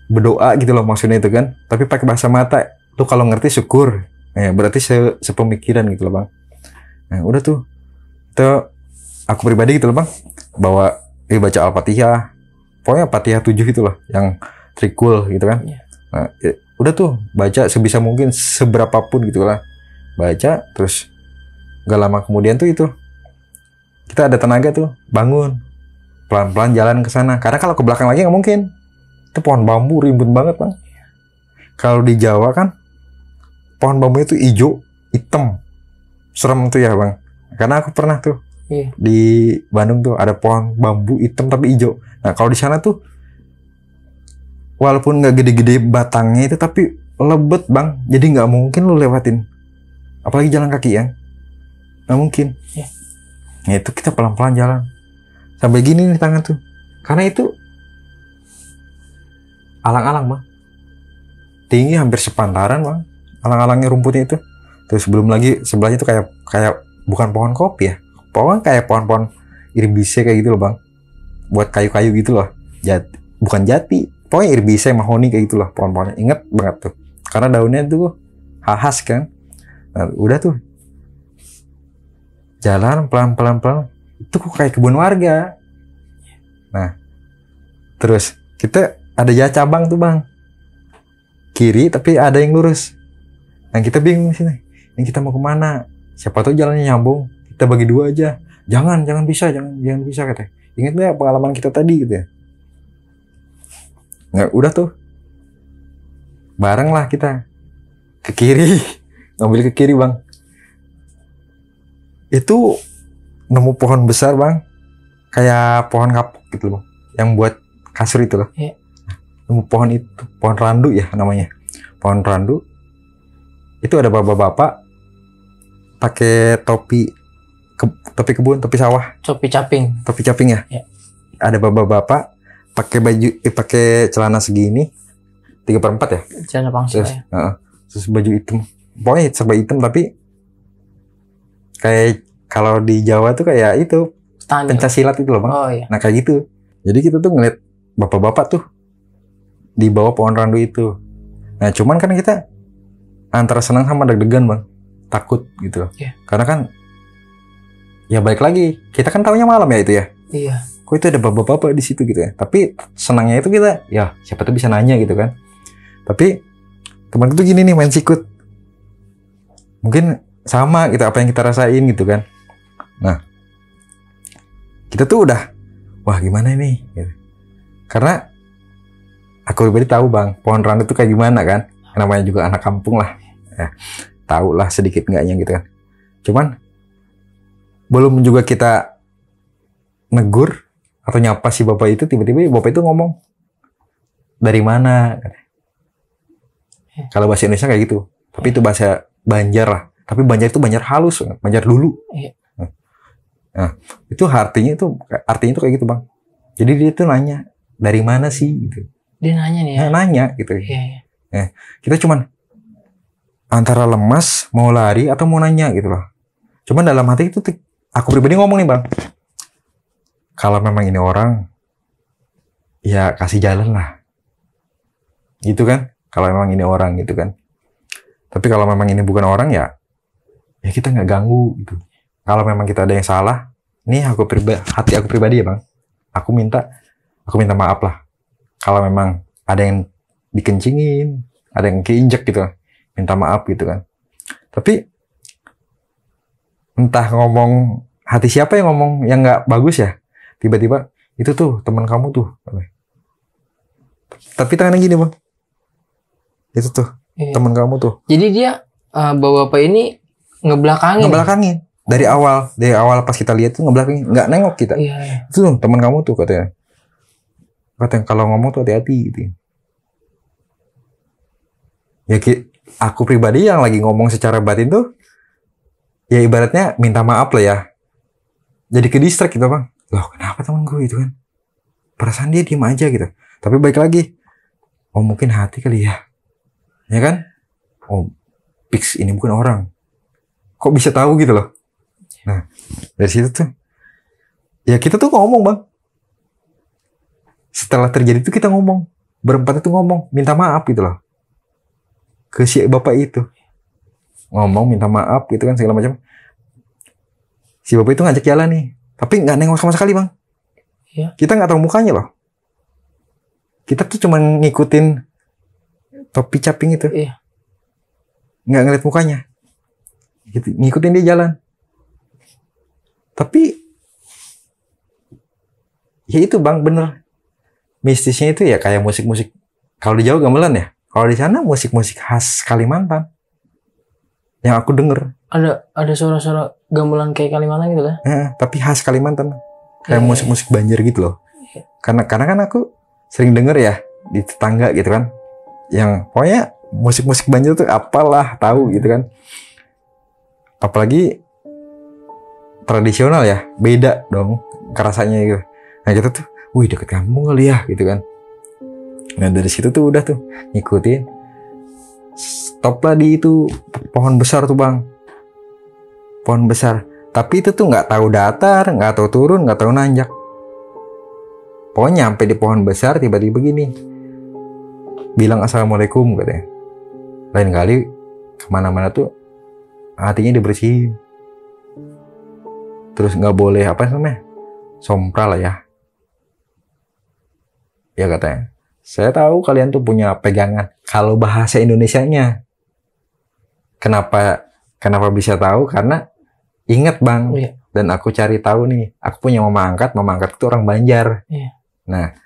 Berdoa gitu loh maksudnya itu kan. Tapi pakai bahasa mata. Lu kalau ngerti syukur. Berarti sepemikiran gitu loh bang. Nah udah tuh. Aku pribadi gitu loh bang. Bawa baca Al-Fatihah. Pokoknya Fatihah 7 gitu loh. Yang trikul gitu kan. Iya. Nah udah tuh baca sebisa mungkin seberapapun gitu lah. Baca terus gak lama kemudian tuh itu. Kita ada tenaga tuh, bangun. Pelan-pelan jalan ke sana. Karena kalau ke belakang lagi nggak mungkin. Itu pohon bambu rimbun banget, bang. Kalau di Jawa kan, pohon bambu itu hijau, hitam. Serem tuh ya, bang. Karena aku pernah tuh. Iya. Di Bandung tuh ada pohon bambu hitam tapi hijau. Nah, kalau di sana tuh, walaupun nggak gede-gede batangnya itu, tapi lebet, bang. Jadi nggak mungkin lu lewatin. Apalagi jalan kaki ya. Nggak mungkin. Iya. Nah itu kita pelan-pelan jalan. Sampai gini nih tangan tuh. Karena itu alang-alang bang. Tinggi hampir sepantaran bang. Alang-alangnya rumputnya itu. Terus belum lagi sebelahnya tuh kayak bukan pohon kopi ya. Kayak pohon-pohon irbise kayak gitu loh bang. Buat kayu-kayu gitu loh. Bukan jati. Pokoknya irbise, mahoni kayak gitu loh pohon-pohonnya. Ingat banget tuh. Karena daunnya tuh khas kan. Nah, udah tuh. Jalan pelan-pelan. Itu kok kayak kebun warga. Nah, terus kita ada cabang tuh bang. Kiri tapi ada yang lurus. Nah kita bingung sini. Ini kita mau kemana? Siapa tahu jalannya nyambung. Kita bagi dua aja. Jangan bisa katanya. Ingat nggak pengalaman kita tadi gitu ya? Nggak, udah tuh. Bareng lah kita. Ke kiri. Ngambil ke kiri bang. Itu nemu pohon besar bang, kayak pohon kapuk gitu loh, yang buat kasur itu loh. Iya. Nemu pohon itu, pohon randu ya namanya, pohon randu. Itu ada bapak-bapak pakai topi kebun, topi sawah, Topi caping. topi caping ya. Iya. Ada bapak-bapak pakai baju, pakai celana segini, 3/4 ya. Celana pangsil Terus, ya. terus baju hitam, pokoknya serba hitam tapi kayak kalau di Jawa tuh kayak itu Tanya. pencaksilat itu loh bang. Oh iya. Nah kayak gitu. Jadi kita tuh ngeliat bapak-bapak tuh di bawah pohon randu itu. Nah cuman kan kita antara senang sama deg-degan bang, takut gitu loh. Iya. Karena kan ya balik lagi, kita kan tahunya malam ya itu ya. Iya. Kok itu ada bapak-bapak di situ gitu ya. Tapi senangnya itu kita ya siapa tuh bisa nanya gitu kan. Tapi temanku tuh gini nih main sikut. Mungkin sama gitu apa yang kita rasain gitu kan. Nah kita tuh udah wah gimana ini gitu. Karena aku pribadi tahu bang pohon randu tuh kayak gimana kan, namanya juga anak kampung lah ya, tahu lah sedikit enggaknya gitu kan. Cuman belum juga kita negur atau nyapa si bapak itu, tiba-tiba bapak itu ngomong dari mana. Kalau bahasa Indonesia kayak gitu, tapi itu bahasa Banjar lah. Tapi Banjar itu Banjar halus, Banjar dulu. Iya. Nah, itu artinya itu kayak gitu bang. Jadi dia tuh nanya dari mana sih gitu. Dia nanya nih ya. Nanya gitu. Iya. Kita cuman antara lemas, mau lari atau mau nanya gitu loh. Cuman dalam hati itu aku pribadi ngomong nih bang, kalau memang ini orang, ya kasih jalan lah, gitu kan? Kalau memang ini orang gitu kan. Tapi kalau memang ini bukan orang ya kita nggak ganggu gitu. Kalau memang kita ada yang salah, nih hati aku pribadi ya bang, aku minta maaf lah. Kalau memang ada yang dikencingin, ada yang keinjek gitu, minta maaf gitu kan. Tapi entah ngomong hati siapa yang ngomong yang nggak bagus ya, tiba-tiba itu tuh teman kamu tuh, tapi tangannya gini bang, itu tuh teman kamu tuh. Jadi dia bapak ini ngebelakangin dari awal pas kita lihat tuh ngebelakangin, nggak nengok kita. Iya. Itu tuh teman kamu tuh katanya kalau ngomong tuh hati-hati gitu ya. Aku pribadi yang lagi ngomong secara batin tuh ya ibaratnya minta maaf lah ya, jadi ke distract gitu bang. Loh kenapa temen gue itu kan, perasaan dia diem aja gitu. Tapi baik lagi, oh mungkin hati kali ya kan. Oh fix ini bukan orang, kok bisa tahu gitu loh. Nah dari situ tuh ya kita tuh ngomong bang. Setelah terjadi itu kita ngomong, berempat itu ngomong minta maaf gitu loh ke si bapak itu, ngomong minta maaf gitu kan segala macam. Si bapak itu ngajak jalan nih, tapi nggak nengok sama sekali bang. Iya. Kita nggak tahu mukanya loh, kita tuh cuma ngikutin topi caping itu. Iya. Nggak ngeliat mukanya gitu, ngikutin dia jalan. Tapi ya itu bang, bener mistisnya itu ya kayak musik-musik. Kalau di Jawa gamelan ya, kalau di sana musik-musik khas Kalimantan yang aku denger. Ada suara-suara gamelan kayak Kalimantan gitu lah. Tapi khas Kalimantan, kayak musik-musik Banjar gitu loh. Karena kan aku sering denger ya di tetangga gitu kan, yang pokoknya musik-musik Banjar tuh apalah tahu gitu kan. Apalagi tradisional ya, beda dong kerasanya gitu. Nah kita tuh, wih deket kampung kali ya gitu kan. Nah dari situ tuh udah tuh ngikutin. Stop lah di itu pohon besar tuh bang, pohon besar. Tapi itu tuh nggak tahu datar, nggak tahu turun, nggak tahu nanjak. Pokoknya nyampe di pohon besar tiba-tiba gini, bilang assalamualaikum katanya. Lain kali kemana-mana tuh hatinya dibersihin. Terus nggak boleh apa namanya, sompral lah ya. Ya katanya, saya tahu kalian tuh punya pegangan. Kalau bahasa Indonesianya, kenapa bisa tahu? Karena ingat bang, Iya. dan aku cari tahu nih. Aku punya mama angkat itu orang Banjar. Iya. Nah,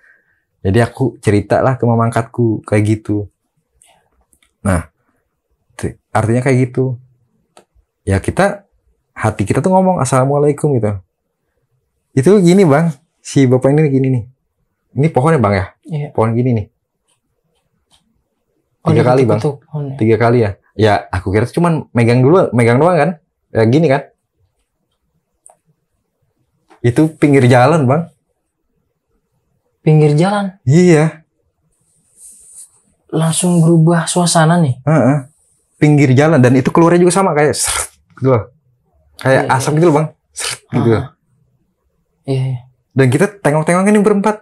jadi aku cerita lah ke mama angkatku kayak gitu. Nah, artinya kayak gitu. Ya hati kita tuh ngomong assalamualaikum gitu. Itu gini bang, si bapak ini gini nih. Ini pohonnya bang ya? Iya. Pohon gini nih. 3 kali bang. 3 kali ya. Ya aku kira tuh cuman megang doang kan. Ya gini kan. Itu pinggir jalan bang. Pinggir jalan? Iya. Langsung berubah suasana nih? Pinggir jalan. Dan itu keluarnya juga sama kayak gitu loh. Kayak asap gitu loh bang. Gitu. Iya. Dan kita tengok-tengokin yang berempat.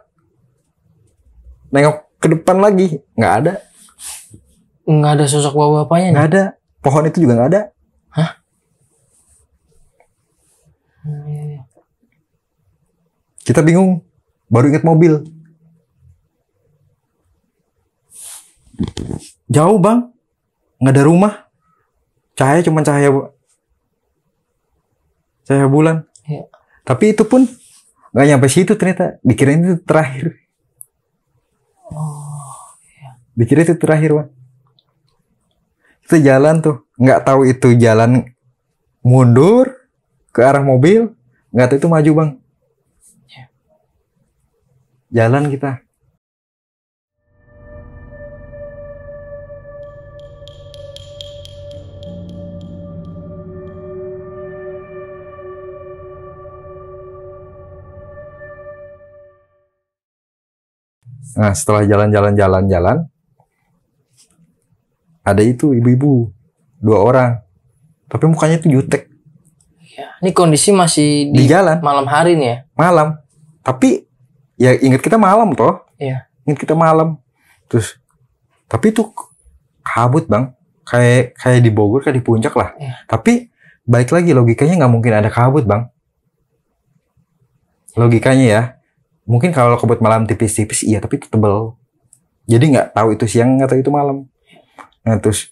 Nengok ke depan lagi, nggak ada. Nggak ada sosok bapak-bapaknya? Nggak ada. Pohon itu juga nggak ada. Hah? Kita bingung. Baru ingat mobil. Jauh bang. Nggak ada rumah. Cahaya cuma cahaya bulan. Iya. Tapi itu pun nggak nyampe situ ternyata. Dikirain itu terakhir. Dikira itu terakhir bang. Itu jalan tuh, nggak tahu itu jalan mundur ke arah mobil, nggak tahu itu maju bang. Jalan kita. Nah setelah jalan, ada itu ibu-ibu 2 orang. Tapi mukanya itu jutek. Ya, ini kondisi masih Di jalan. malam hari nih ya. Malam. Tapi ya ingat kita malam toh. Iya. Ingat kita malam. Terus tapi itu kabut bang. Kayak di Bogor, kayak di puncak lah. Iya. Tapi balik lagi logikanya nggak mungkin ada kabut bang. Logikanya ya. Mungkin kalau kabut malam tipis-tipis iya, tapi itu tebel. Jadi nggak tahu itu siang atau itu malam. Nah terus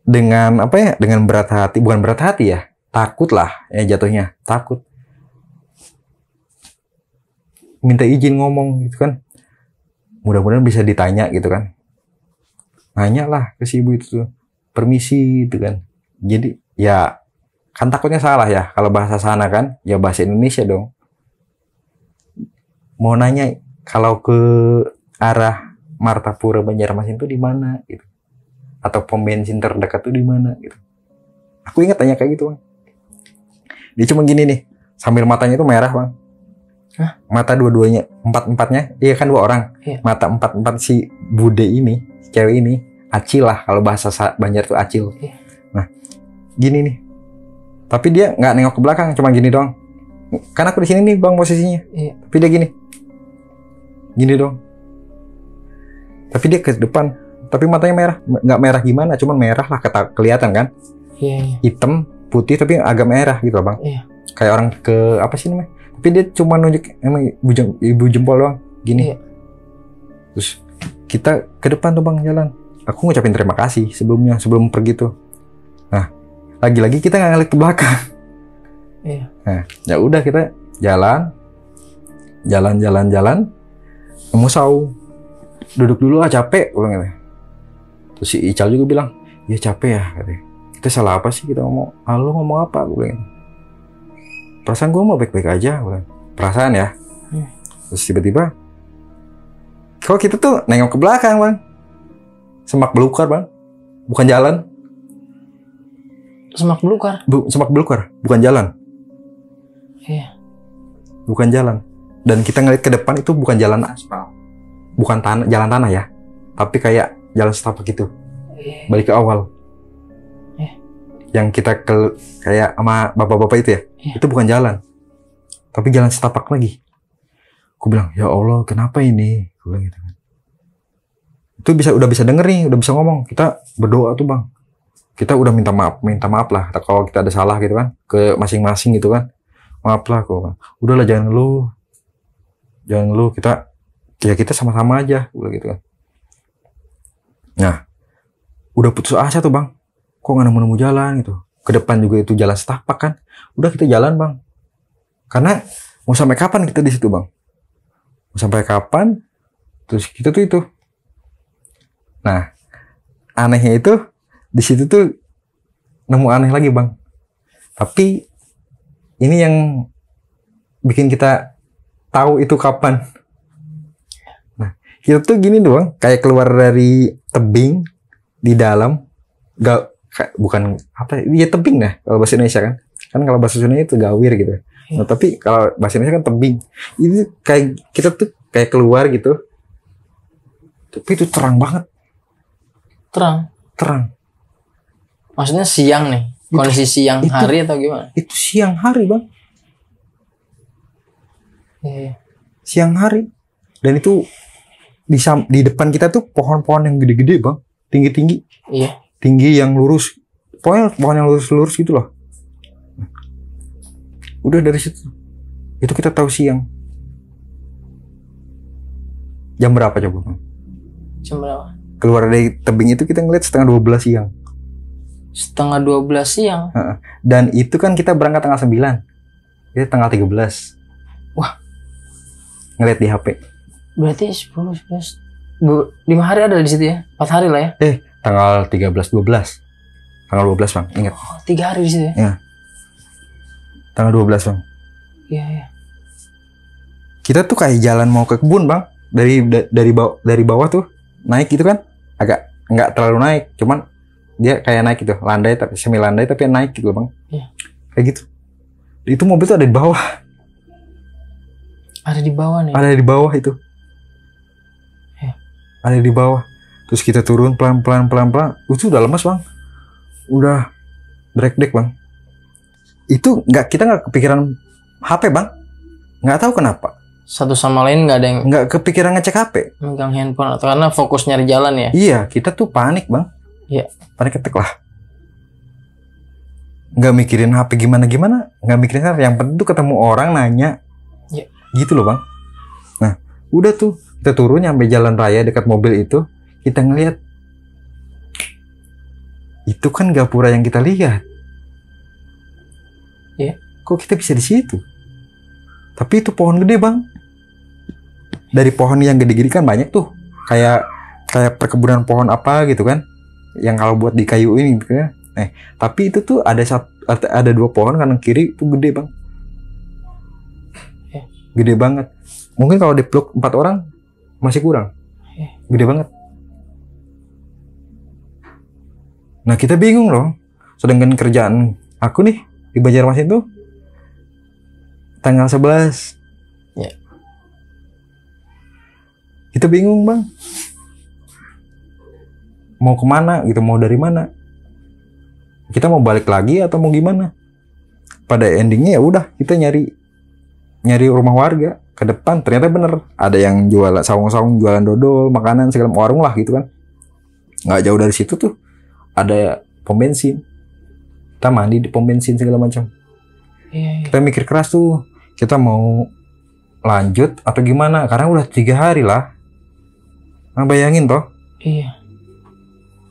dengan apa ya? Dengan berat hati, bukan berat hati ya. Takut lah ya jatuhnya, takut. Minta izin ngomong gitu kan. Mudah-mudahan bisa ditanya gitu kan. Nanya lah ke si ibu itu tuh. Permisi gitu kan. Jadi ya kan takutnya salah ya. Kalau bahasa sana kan ya bahasa Indonesia dong. Mau nanya kalau ke arah Martapura Banjarmasin tuh di mana gitu. Atau pom bensin terdekat tuh di mana gitu. Aku ingat tanya kayak gitu bang. Dia cuma gini nih, sambil matanya tuh merah bang. Hah? Mata dua-duanya, empat-empatnya, iya kan 2 orang. Iya. Mata empat-empat si bude ini, si cewek ini, acil lah kalau bahasa Banjar tuh acil. Iya. Nah, gini nih. Tapi dia nggak nengok ke belakang, cuma gini doang. Kan aku di sini nih bang posisinya. Iya. Tapi dia gini dong. Tapi dia ke depan, tapi matanya merah, nggak merah gimana, cuman merah lah kelihatan kan. Iya. Hitam, putih tapi agak merah gitu bang. Iya. Kayak orang ke apa sih namanya? Tapi dia cuma nunjuk emang ibu jempol doang, gini. Iya. Terus kita ke depan tuh bang jalan. Aku ngucapin terima kasih sebelum pergi tuh. Nah, lagi-lagi kita nggak ngeliat ke belakang. Iya. Nah, ya udah kita jalan. Musau. Duduk dulu ah capek, ulang gitu. Terus si Ical juga bilang, ya capek ya katanya. Kita salah apa sih kita ngomong? Ah, lu ngomong apa? Gue bilang. Perasaan gue mau baik-baik aja, gue bilang. Perasaan ya. Terus tiba-tiba, kok kita tuh nengok ke belakang bang. Semak belukar bang, bukan jalan. Semak belukar. Semak belukar, bukan jalan. Iya. Bukan jalan. Dan kita ngeliat ke depan itu bukan jalan aspal. Bukan jalan tanah ya. Tapi kayak jalan setapak gitu. Iya. Balik ke awal. Iya. Yang kita kayak sama bapak-bapak itu ya. Iya. Itu bukan jalan. Tapi jalan setapak lagi. Aku bilang, ya Allah kenapa ini? Aku bilang gitu kan. Itu udah bisa denger nih, udah bisa ngomong. Kita berdoa tuh bang. Kita udah minta maaf lah. Kalau kita ada salah gitu kan. Ke masing-masing gitu kan. Maaf lah kok. Udahlah jangan ngeluh. Kita sama-sama aja udah gitu kan. Nah udah putus asa tuh bang, kok nggak nemu jalan gitu. Ke depan juga itu jalan setapak kan. Udah kita jalan bang, karena mau sampai kapan kita di situ bang? Mau sampai kapan? Terus kita tuh itu. Nah anehnya itu di situ tuh nemu aneh lagi bang. Tapi ini yang bikin kita tahu itu kapan. Nah, kita tuh gini doang, kayak keluar dari tebing di dalam, bukan apa ya tebing nah kalau bahasa Indonesia kan. Kan kalau bahasa Indonesia itu gawir gitu. Nah, tapi kalau bahasa Indonesia kan tebing. Ini kayak kita tuh kayak keluar gitu. Tapi itu terang banget. Terang. Maksudnya siang nih. Kondisi siang hari atau gimana? Itu siang hari bang. Iya. Siang hari. Dan itu di depan kita tuh pohon-pohon yang gede-gede bang, tinggi-tinggi. Iya. Tinggi yang lurus. Pokoknya pohon yang lurus-lurus gitu loh. Udah dari situ. Itu kita tahu siang. Jam berapa coba bang? Jam berapa? Keluar dari tebing itu kita ngeliat 11:30 siang. 11:30 siang. Dan itu kan kita berangkat tanggal 9. Itu tanggal 13. Wah. Ngeliat di HP. Berarti 10, 11. 5 hari ada di situ ya? 4 hari lah ya? Tanggal 13, 12. Tanggal 12 bang, ingat. Oh, 3 hari di situ ya? Iya. Tanggal 12 bang. Iya. Kita tuh kayak jalan mau ke kebun bang. Dari bawah tuh naik gitu kan. Agak nggak terlalu naik, cuman dia kayak naik gitu, landai tapi semi landai tapi naik gitu bang. Iya. Kayak gitu. Itu mobil tuh ada di bawah. Ada di bawah nih. Ada di bawah itu. Iya. Ada di bawah. Terus kita turun pelan-pelan. Itu udah lemas bang. udah break bang. Itu kita nggak kepikiran HP bang, nggak tahu kenapa. Satu sama lain nggak ada yang Nggak kepikiran ngecek HP. megang handphone atau karena fokus nyari jalan ya. Iya, kita tuh panik bang. Iya. Panik ketek lah. Nggak mikirin HP gimana, nggak mikirin apa. Yang penting tuh ketemu orang nanya. Iya. Gitu loh bang. Nah, udah tuh kita turun nyampe jalan raya dekat mobil itu, kita ngelihat itu kan gapura yang kita lihat. Iya. Kok kita bisa di situ? Tapi itu pohon gede bang. Dari pohon yang gede-gede kan banyak tuh, kayak perkebunan pohon apa gitu kan, yang kalau buat dikayuin gitu kan. Tapi itu tuh ada 2 pohon kanan kiri tuh gede bang. Gede banget. Mungkin kalau dipeluk 4 orang masih kurang. Gede banget. Nah kita bingung loh. Sedangkan kerjaan aku nih di Banjarmasin tuh tanggal 11. Ya. Kita bingung bang. Mau kemana gitu, mau dari mana? Kita mau balik lagi atau mau gimana? Pada endingnya ya udah kita nyari rumah warga ke depan. Ternyata bener ada yang jualan saung-saung, jualan dodol, makanan segala warung lah gitu kan. Nggak jauh dari situ tuh ada pom bensin. Kita mandi di pom bensin segala macam. Iya. Kita mikir keras tuh, kita mau lanjut atau gimana? Karena udah 3 hari lah. Nah, bayangin toh. Iya.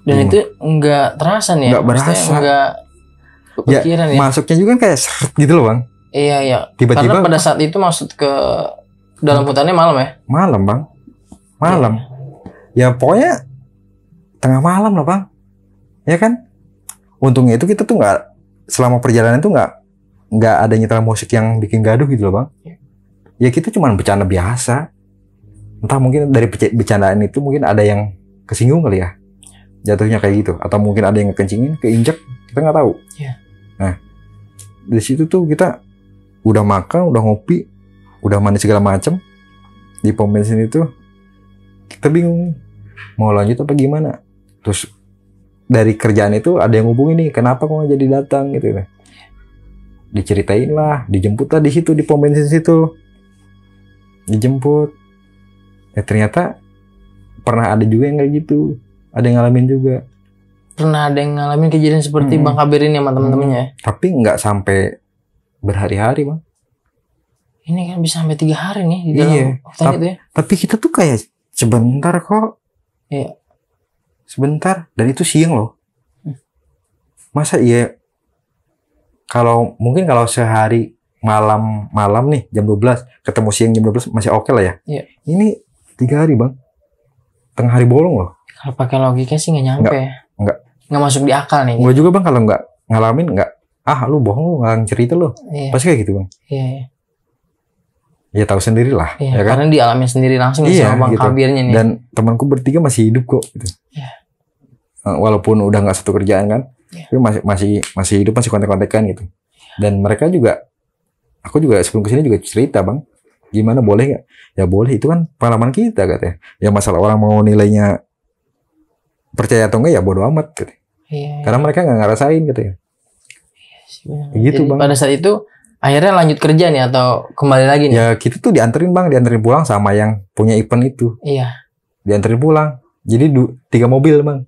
Dan itu nggak terasa nih ya? Nggak berasa. Nggak kepikiran ya? Masuknya juga kayak seret gitu loh bang. Iya. Tiba-tiba. Karena pada saat itu maksud ke dalam hutannya malam ya? Malam bang. Malam. Ya pokoknya tengah malam lah bang. Ya kan? Untungnya itu kita tuh nggak, selama perjalanan tuh nggak ada nyetel musik yang bikin gaduh gitu loh bang. Ya kita cuma bercanda biasa. Entah mungkin dari bercandaan itu mungkin ada yang kesinggung kali ya. Jatuhnya kayak gitu. Atau mungkin ada yang ngekencingin, keinjek. Kita nggak tahu. Iya. Nah, di situ tuh kita udah makan, udah ngopi, udah mandi segala macem. Di pom bensin itu kita bingung mau lanjut apa gimana. Terus dari kerjaan itu ada yang hubungin nih, kenapa kok nggak jadi datang gitu. Diceritain lah, dijemput lah di situ di pom bensin situ. Dijemput. Ya ternyata pernah ada juga yang kayak gitu. Ada yang ngalamin juga. Pernah ada yang ngalamin kejadian seperti Bang Kabir ini sama temen-temennya ya? Tapi nggak sampai berhari-hari bang. Ini kan bisa sampai 3 hari nih di dalam hutan itu ya. Tapi kita tuh kayak sebentar kok. Iya. Sebentar. Dan itu siang loh. Masa iya. Mungkin kalau sehari malam nih jam 12. Ketemu siang jam 12 masih oke lah ya. Iya. Ini 3 hari bang. Tengah hari bolong loh. Kalau pakai logika sih nggak nyampe. Nggak masuk di akal nih. Gue juga bang kalau nggak ngalamin nggak. Lu bohong lu nggak cerita lu. Iya. Pasti kayak gitu bang. Iya. Ya tahu sendiri lah. Iya, Ya kan? karena dialami sendiri langsung sama Bang gitu. Kabirnya nih. Dan temanku bertiga masih hidup kok. Gitu. Iya. Walaupun udah nggak satu kerjaan kan. Iya. Tapi masih hidup, masih kontek-kontekan gitu. Dan mereka juga, aku juga sebelum kesini juga cerita bang. Gimana boleh nggak? Ya boleh, itu kan pengalaman kita katanya. Ya masalah orang mau nilainya percaya atau enggak ya bodo amat gitu. Iya. Karena mereka nggak ngerasain gitu ya. Gitu Jadi bang. pada saat itu akhirnya lanjut kerja nih atau kembali lagi nih? Ya kita tuh dianterin pulang sama yang punya event itu. Iya. Dianterin pulang. Jadi 3 mobil bang.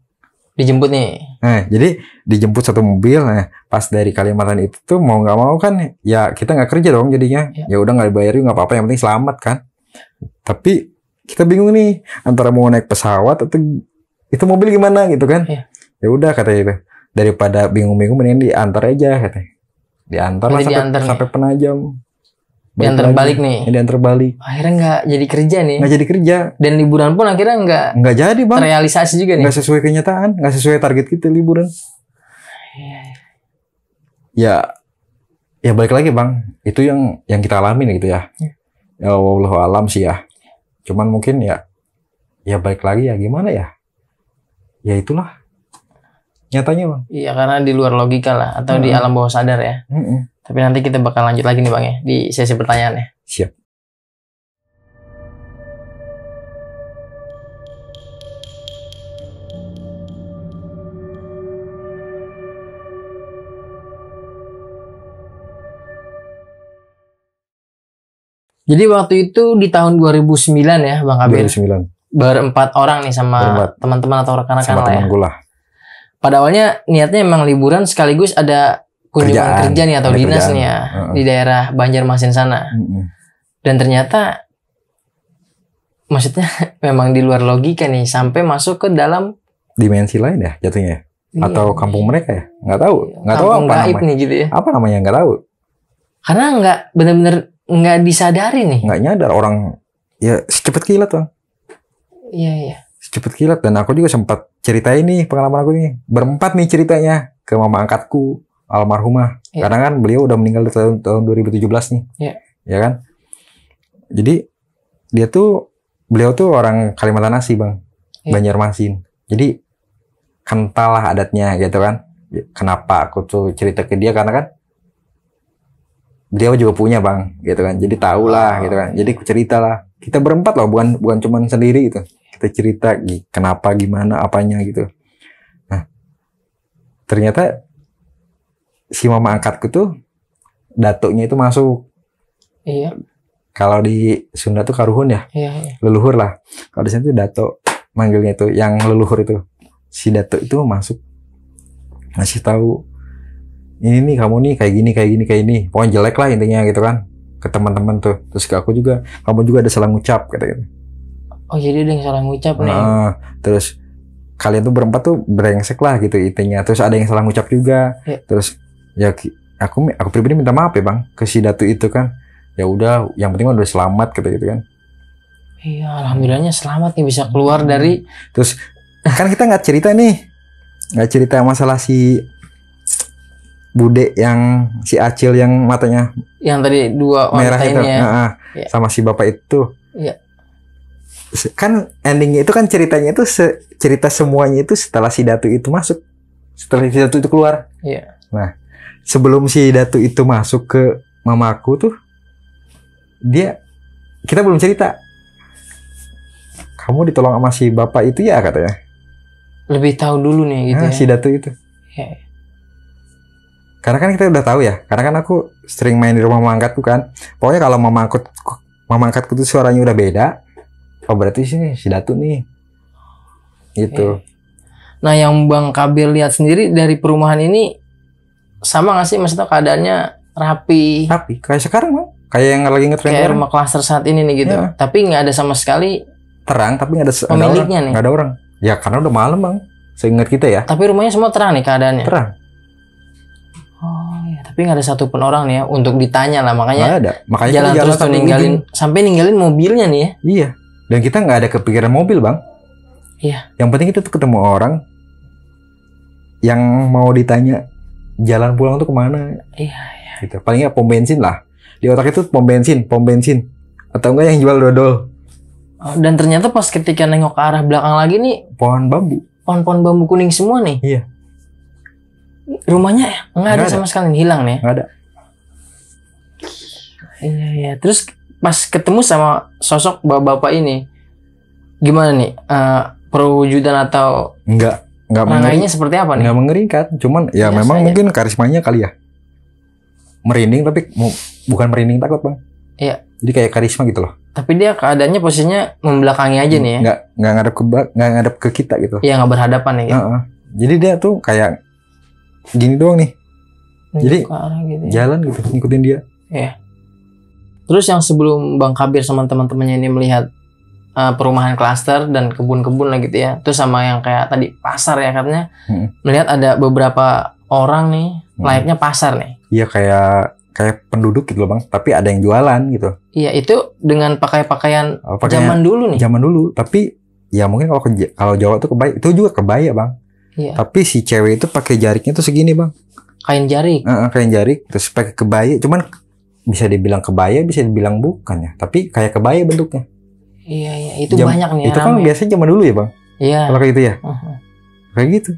Dijemput nih. Nah, jadi dijemput 1 mobil. Nah, pas dari Kalimantan itu tuh mau nggak mau kan, ya kita nggak kerja dong jadinya. Ya. Ya udah nggak dibayarin nggak apa-apa, yang penting selamat kan. Tapi kita bingung nih antara mau naik pesawat atau itu mobil gimana gitu kan. Ya. Ya udah katanya itu, daripada bingung-bingung mending diantar aja katanya. Diantar lah sampai Penajam. Diantar balik nih. Ya, diantar balik. Akhirnya nggak jadi kerja nih. Nggak jadi kerja. Dan liburan pun akhirnya nggak jadi bang. terrealisasi juga nih. Nggak sesuai kenyataan, nggak sesuai target kita liburan. Ya balik lagi bang. Itu yang kita alamin gitu ya. Ya wallahu alam sih ya. Cuman mungkin ya balik lagi ya gimana ya. Ya itulah nyatanya bang. Iya, karena di luar logika lah atau di alam bawah sadar ya. Tapi nanti kita bakal lanjut lagi nih bang ya di sesi pertanyaannya. Siap. Jadi waktu itu di tahun 2009 ya Bang Kabir. 2009. Berempat orang nih sama Berempat. teman-teman atau rekan-rekan Sama lah ya. temanku lah. Pada awalnya niatnya emang liburan sekaligus ada kunjungan Kerjaan. kerja nih atau Ada dinas kerjaan. nih ya Heeh. di daerah Banjarmasin sana. Dan ternyata maksudnya memang di luar logika nih sampai masuk ke dalam Dimensi lain ya jatuhnya. iya, Atau kampung mereka ya? Nggak tahu. Nggak tahu kampung apa gaib namanya. nih gitu ya. Apa namanya nggak tahu. Karena nggak benar-benar nggak disadari nih. Nggak nyadar orang ya secepat kilat bang. Iya iya. Secepat kilat. Dan aku juga sempat ceritain nih pengalaman aku nih. Berempat nih ceritanya ke mama angkatku almarhumah. Iya. Karena kan beliau udah meninggal di tahun 2017 nih. Iya. Ya kan. Jadi beliau tuh orang Kalimantan Asli bang. Iya. Banjarmasin. Jadi kental lah adatnya gitu kan. Kenapa aku tuh cerita ke dia karena kan beliau juga punya bang gitu kan. Jadi tahu lah gitu kan. Jadi aku cerita lah. Kita berempat loh, bukan cuman sendiri gitu. Kita cerita kenapa, gimana, apanya gitu. Nah, ternyata si mama angkatku tuh datuknya itu masuk. Iya. Kalau di Sunda tuh karuhun ya, Iya. Iya. leluhur lah. Kalau di sini tuh datuk manggilnya itu, yang leluhur itu. Si datuk itu masuk ngasih tahu ini nih kamu nih kayak gini. Pokoknya jelek lah intinya gitu kan ke teman-teman tuh. Terus ke aku juga, kamu juga ada salah ngucap kata gitu. Oh jadi ada yang salah ngucap nih. Terus kalian tuh berempat tuh brengsek lah gitu intinya. Terus ada yang salah ngucap juga. Iya. Terus ya aku pribadi minta maaf ya bang ke si datu itu kan. Ya udah, yang penting udah selamat kata gitu kan. Iya, alhamdulillahnya selamat nih bisa keluar dari. Terus kan kita nggak cerita masalah si Bude yang si Acil yang matanya Yang tadi dua merah wanita itu, ini ya. Iya. sama si bapak itu. Iya. Kan endingnya itu kan ceritanya itu cerita semuanya itu setelah si Datu itu masuk, setelah si Datu itu keluar. Iya. Nah, sebelum si Datu itu masuk ke mamaku tuh, kita belum cerita. Kamu ditolong sama si bapak itu ya katanya. Lebih tahu dulu nih gitu ya. Si Datu itu. Iya. Karena kan kita udah tahu ya. Karena kan aku sering main di rumah mama angkatku kan. Pokoknya kalau mama angkatku tuh suaranya udah beda. Oh berarti sih si Datu nih. Gitu. Nah yang Bang Kabir lihat sendiri dari perumahan ini sama nggak sih maksudnya keadaannya rapi? Tapi kayak sekarang mah. Kayak yang lagi ngetren Kayak sekarang. rumah klaster saat ini nih gitu. Iya. Tapi nggak ada sama sekali. Terang tapi nggak ada Pemiliknya nih. Nggak ada orang. Ya karena udah malam bang. Seingat kita ya. Tapi rumahnya semua terang nih keadaannya. Terang. Oh iya. Tapi nggak ada satupun orang nih ya untuk ditanya lah makanya. Nggak ada. Makanya Jalan kita terus tuh sampai ninggalin ujung. sampai ninggalin mobilnya nih ya. Iya. Dan kita nggak ada kepikiran mobil bang. Iya. Yang penting kita tuh ketemu orang yang mau ditanya jalan pulang tuh kemana. Iya. Gitu. Paling nggak pom bensin lah. Di otak itu pom bensin. Atau enggak yang jual dodol. Oh, dan ternyata pas ketika nengok ke arah belakang lagi nih Pohon bambu. pohon-pohon bambu kuning semua nih. Iya. Rumahnya nggak ada Nggak sama sekali hilang nih. Nggak ada. Iya iya. Terus pas ketemu sama sosok bapak-bapak ini, gimana nih perwujudan atau Nggak rangkaiannya seperti apa nih? nggak mengerikan. Cuman ya Biasa memang aja. mungkin karismanya kali ya. Merinding tapi bukan merinding takut bang. Iya. Jadi kayak karisma gitu loh. Tapi dia keadaannya posisinya membelakangi aja nih ya. Nggak ngadep ke kita gitu. Iya nggak berhadapan nih. Gitu. Heeh. Jadi dia tuh kayak gini doang nih. Jadi Ke arah gitu. Ya. jalan gitu ngikutin dia. Iya. Terus yang sebelum Bang Kabir sama teman-temannya ini melihat perumahan klaster dan kebun-kebun lah gitu ya. Terus sama yang kayak tadi pasar ya katanya. Melihat ada beberapa orang nih layaknya pasar nih. Iya kayak penduduk gitu loh bang. Tapi ada yang jualan gitu. Iya itu dengan pakaian Pakainya zaman dulu nih. Zaman dulu. Tapi ya mungkin kalau Jawa tuh kebaya. Itu juga kebaya bang. Iya. Tapi si cewek itu pakai jariknya tuh segini bang. Kain jarik. Kain jarik. Terus pakai kebaya. Cuman bisa dibilang kebaya, bisa dibilang bukan ya. Tapi kayak kebaya bentuknya. Iya iya itu banyak nih. Itu kan rame. biasanya zaman dulu ya bang. Iya. Kalau kayak gitu ya. Uh-huh. Kayak gitu.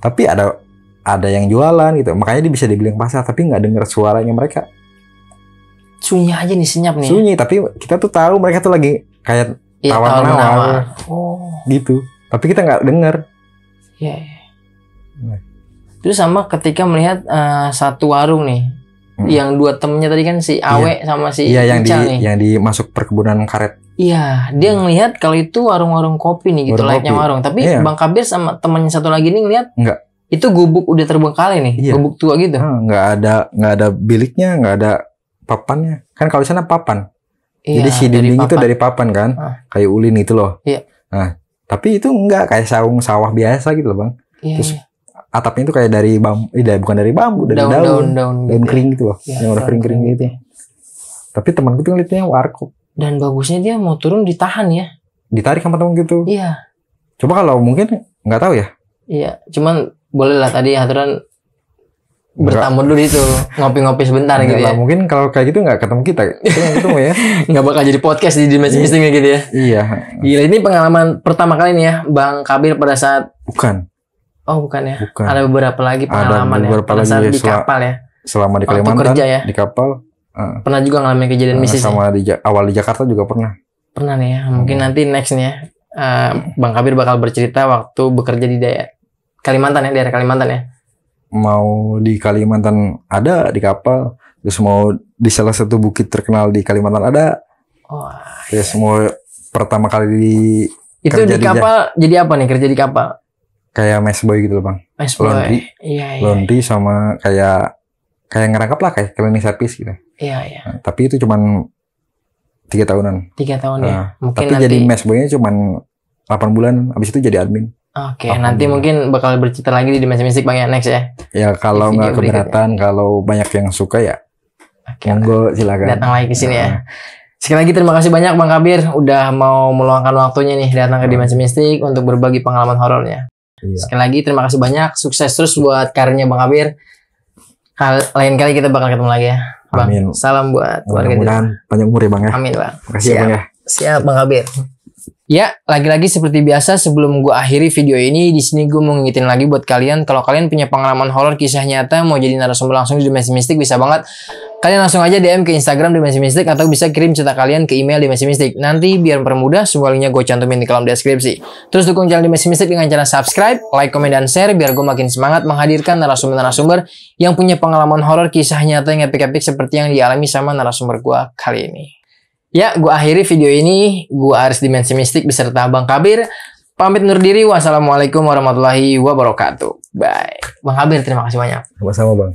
Tapi ada yang jualan gitu. Makanya dia bisa dibilang pasar. Tapi nggak dengar suaranya mereka. Sunyi aja nih senyap nih. Sunyi. Tapi kita tuh tahu mereka tuh lagi kayak Iya, tawar-menawar. Oh. Gitu. Tapi kita nggak dengar. Iya. Iya. Terus sama ketika melihat satu warung nih Yang dua temennya tadi kan si Awe sama si Iya, yang Ical nih. yang di masuk perkebunan karet. Iya, dia ngelihat kalau itu warung-warung kopi nih gitu, Warung layaknya kopi. warung. Tapi Iya. Bang Kabir sama temannya satu lagi nih ngelihat Enggak. itu gubuk udah terbengkalai nih, Iya. gubuk tua gitu. Nggak ada biliknya, nggak ada papannya. Kan kalau di sana papan. Iya, Jadi si dinding itu papan. dari papan kan, Ah. kayu ulin itu loh. Iya. Nah, tapi itu enggak kayak sarung sawah biasa gitu loh bang. Iya, Terus iya. atapnya itu kayak dari bambu, bukan dari bambu, dari daun daun kering gitu loh, Iya, yang udah daun kering-kering kering gitu. Tapi temanku tuh ngeliatnya warkop, Dan bagusnya dia mau turun ditahan ya. ditarik sama temen gitu. Iya, Coba kalau mungkin nggak tahu ya. iya. Cuman boleh lah tadi aturan bertamu dulu itu, ngopi-ngopi sebentar Enggak gitu lah, ya. mungkin kalau kayak gitu nggak ketemu kita, kita nggak ketemu ya. Nggak bakal jadi podcast di Dimensi Mistik gitu ya. Iya, Gila, ini pengalaman pertama kali nih ya, Bang Kabir pada saat bukan. Oh bukan ya, Bukan. ada beberapa lagi pengalaman beberapa ya pada lagi saat di setelah- kapal ya. Selama di Waktu Kalimantan, kerja ya? di kapal, Pernah juga ngalamin kejadian mistis ya? sama awal di Jakarta juga pernah. Pernah nih ya, mungkin nanti next nih ya, Bang Kabir bakal bercerita waktu bekerja di daerah Kalimantan ya, daerah Kalimantan ya. Mau di Kalimantan ada di kapal, terus mau di salah satu bukit terkenal di Kalimantan ada, Wah, terus mau pertama kali di itu kerja di kapal jadi apa nih, kerja di kapal? kayak messboy gitu loh bang, Mas Laundry. Iya, iya. laundry sama kayak ngerangkap lah kayak cleaning service gitu. Iya, iya. Nah, tapi itu cuman 3 tahunan. 3 tahun ya. Nah, Mungkin tapi nanti jadi messboynya cuman 8 bulan, habis itu jadi admin. Oke, Alhamdulillah. nanti mungkin bakal bercerita lagi di Dimensi Mistik Bang ya, next ya. Ya kalau Di video nggak keberatan, kalau banyak yang suka ya Oke. monggo silakan. Datang lagi ke sini ya. Nah, Sekali lagi terima kasih banyak Bang Kabir udah mau meluangkan waktunya nih datang ke Dimensi Mistik untuk berbagi pengalaman horornya. Iya. Sekali lagi terima kasih banyak, sukses terus buat karirnya Bang Kabir. Lain kali kita bakal ketemu lagi ya. Bang, Amin. salam buat keluarga juga. Mudah-mudahan panjang umur ya bang ya. Amin Bang. Makasih ya bang ya. Siap Bang Kabir. Ya, lagi-lagi seperti biasa sebelum gue akhiri video ini, di sini gue mau ngingetin lagi buat kalian kalau kalian punya pengalaman horor kisah nyata mau jadi narasumber langsung di Dimensi Mistik bisa banget. Kalian langsung aja DM ke Instagram Dimensi Mistik atau bisa kirim cerita kalian ke email Dimensi Mistik. Nanti biar mempermudah semua linknya gue cantumin di kolom deskripsi. Terus dukung channel Dimensi Mistik dengan cara subscribe, like, komen, dan share biar gue makin semangat menghadirkan narasumber-narasumber yang punya pengalaman horor kisah nyata yang epic-epic seperti yang dialami sama narasumber gue kali ini. Ya, gue akhiri video ini. Gue Aris Dimensi Mistik beserta Bang Kabir. Pamit undur diri. Wassalamualaikum warahmatullahi wabarakatuh. Bye. Bang Kabir, terima kasih banyak. Sama-sama bang.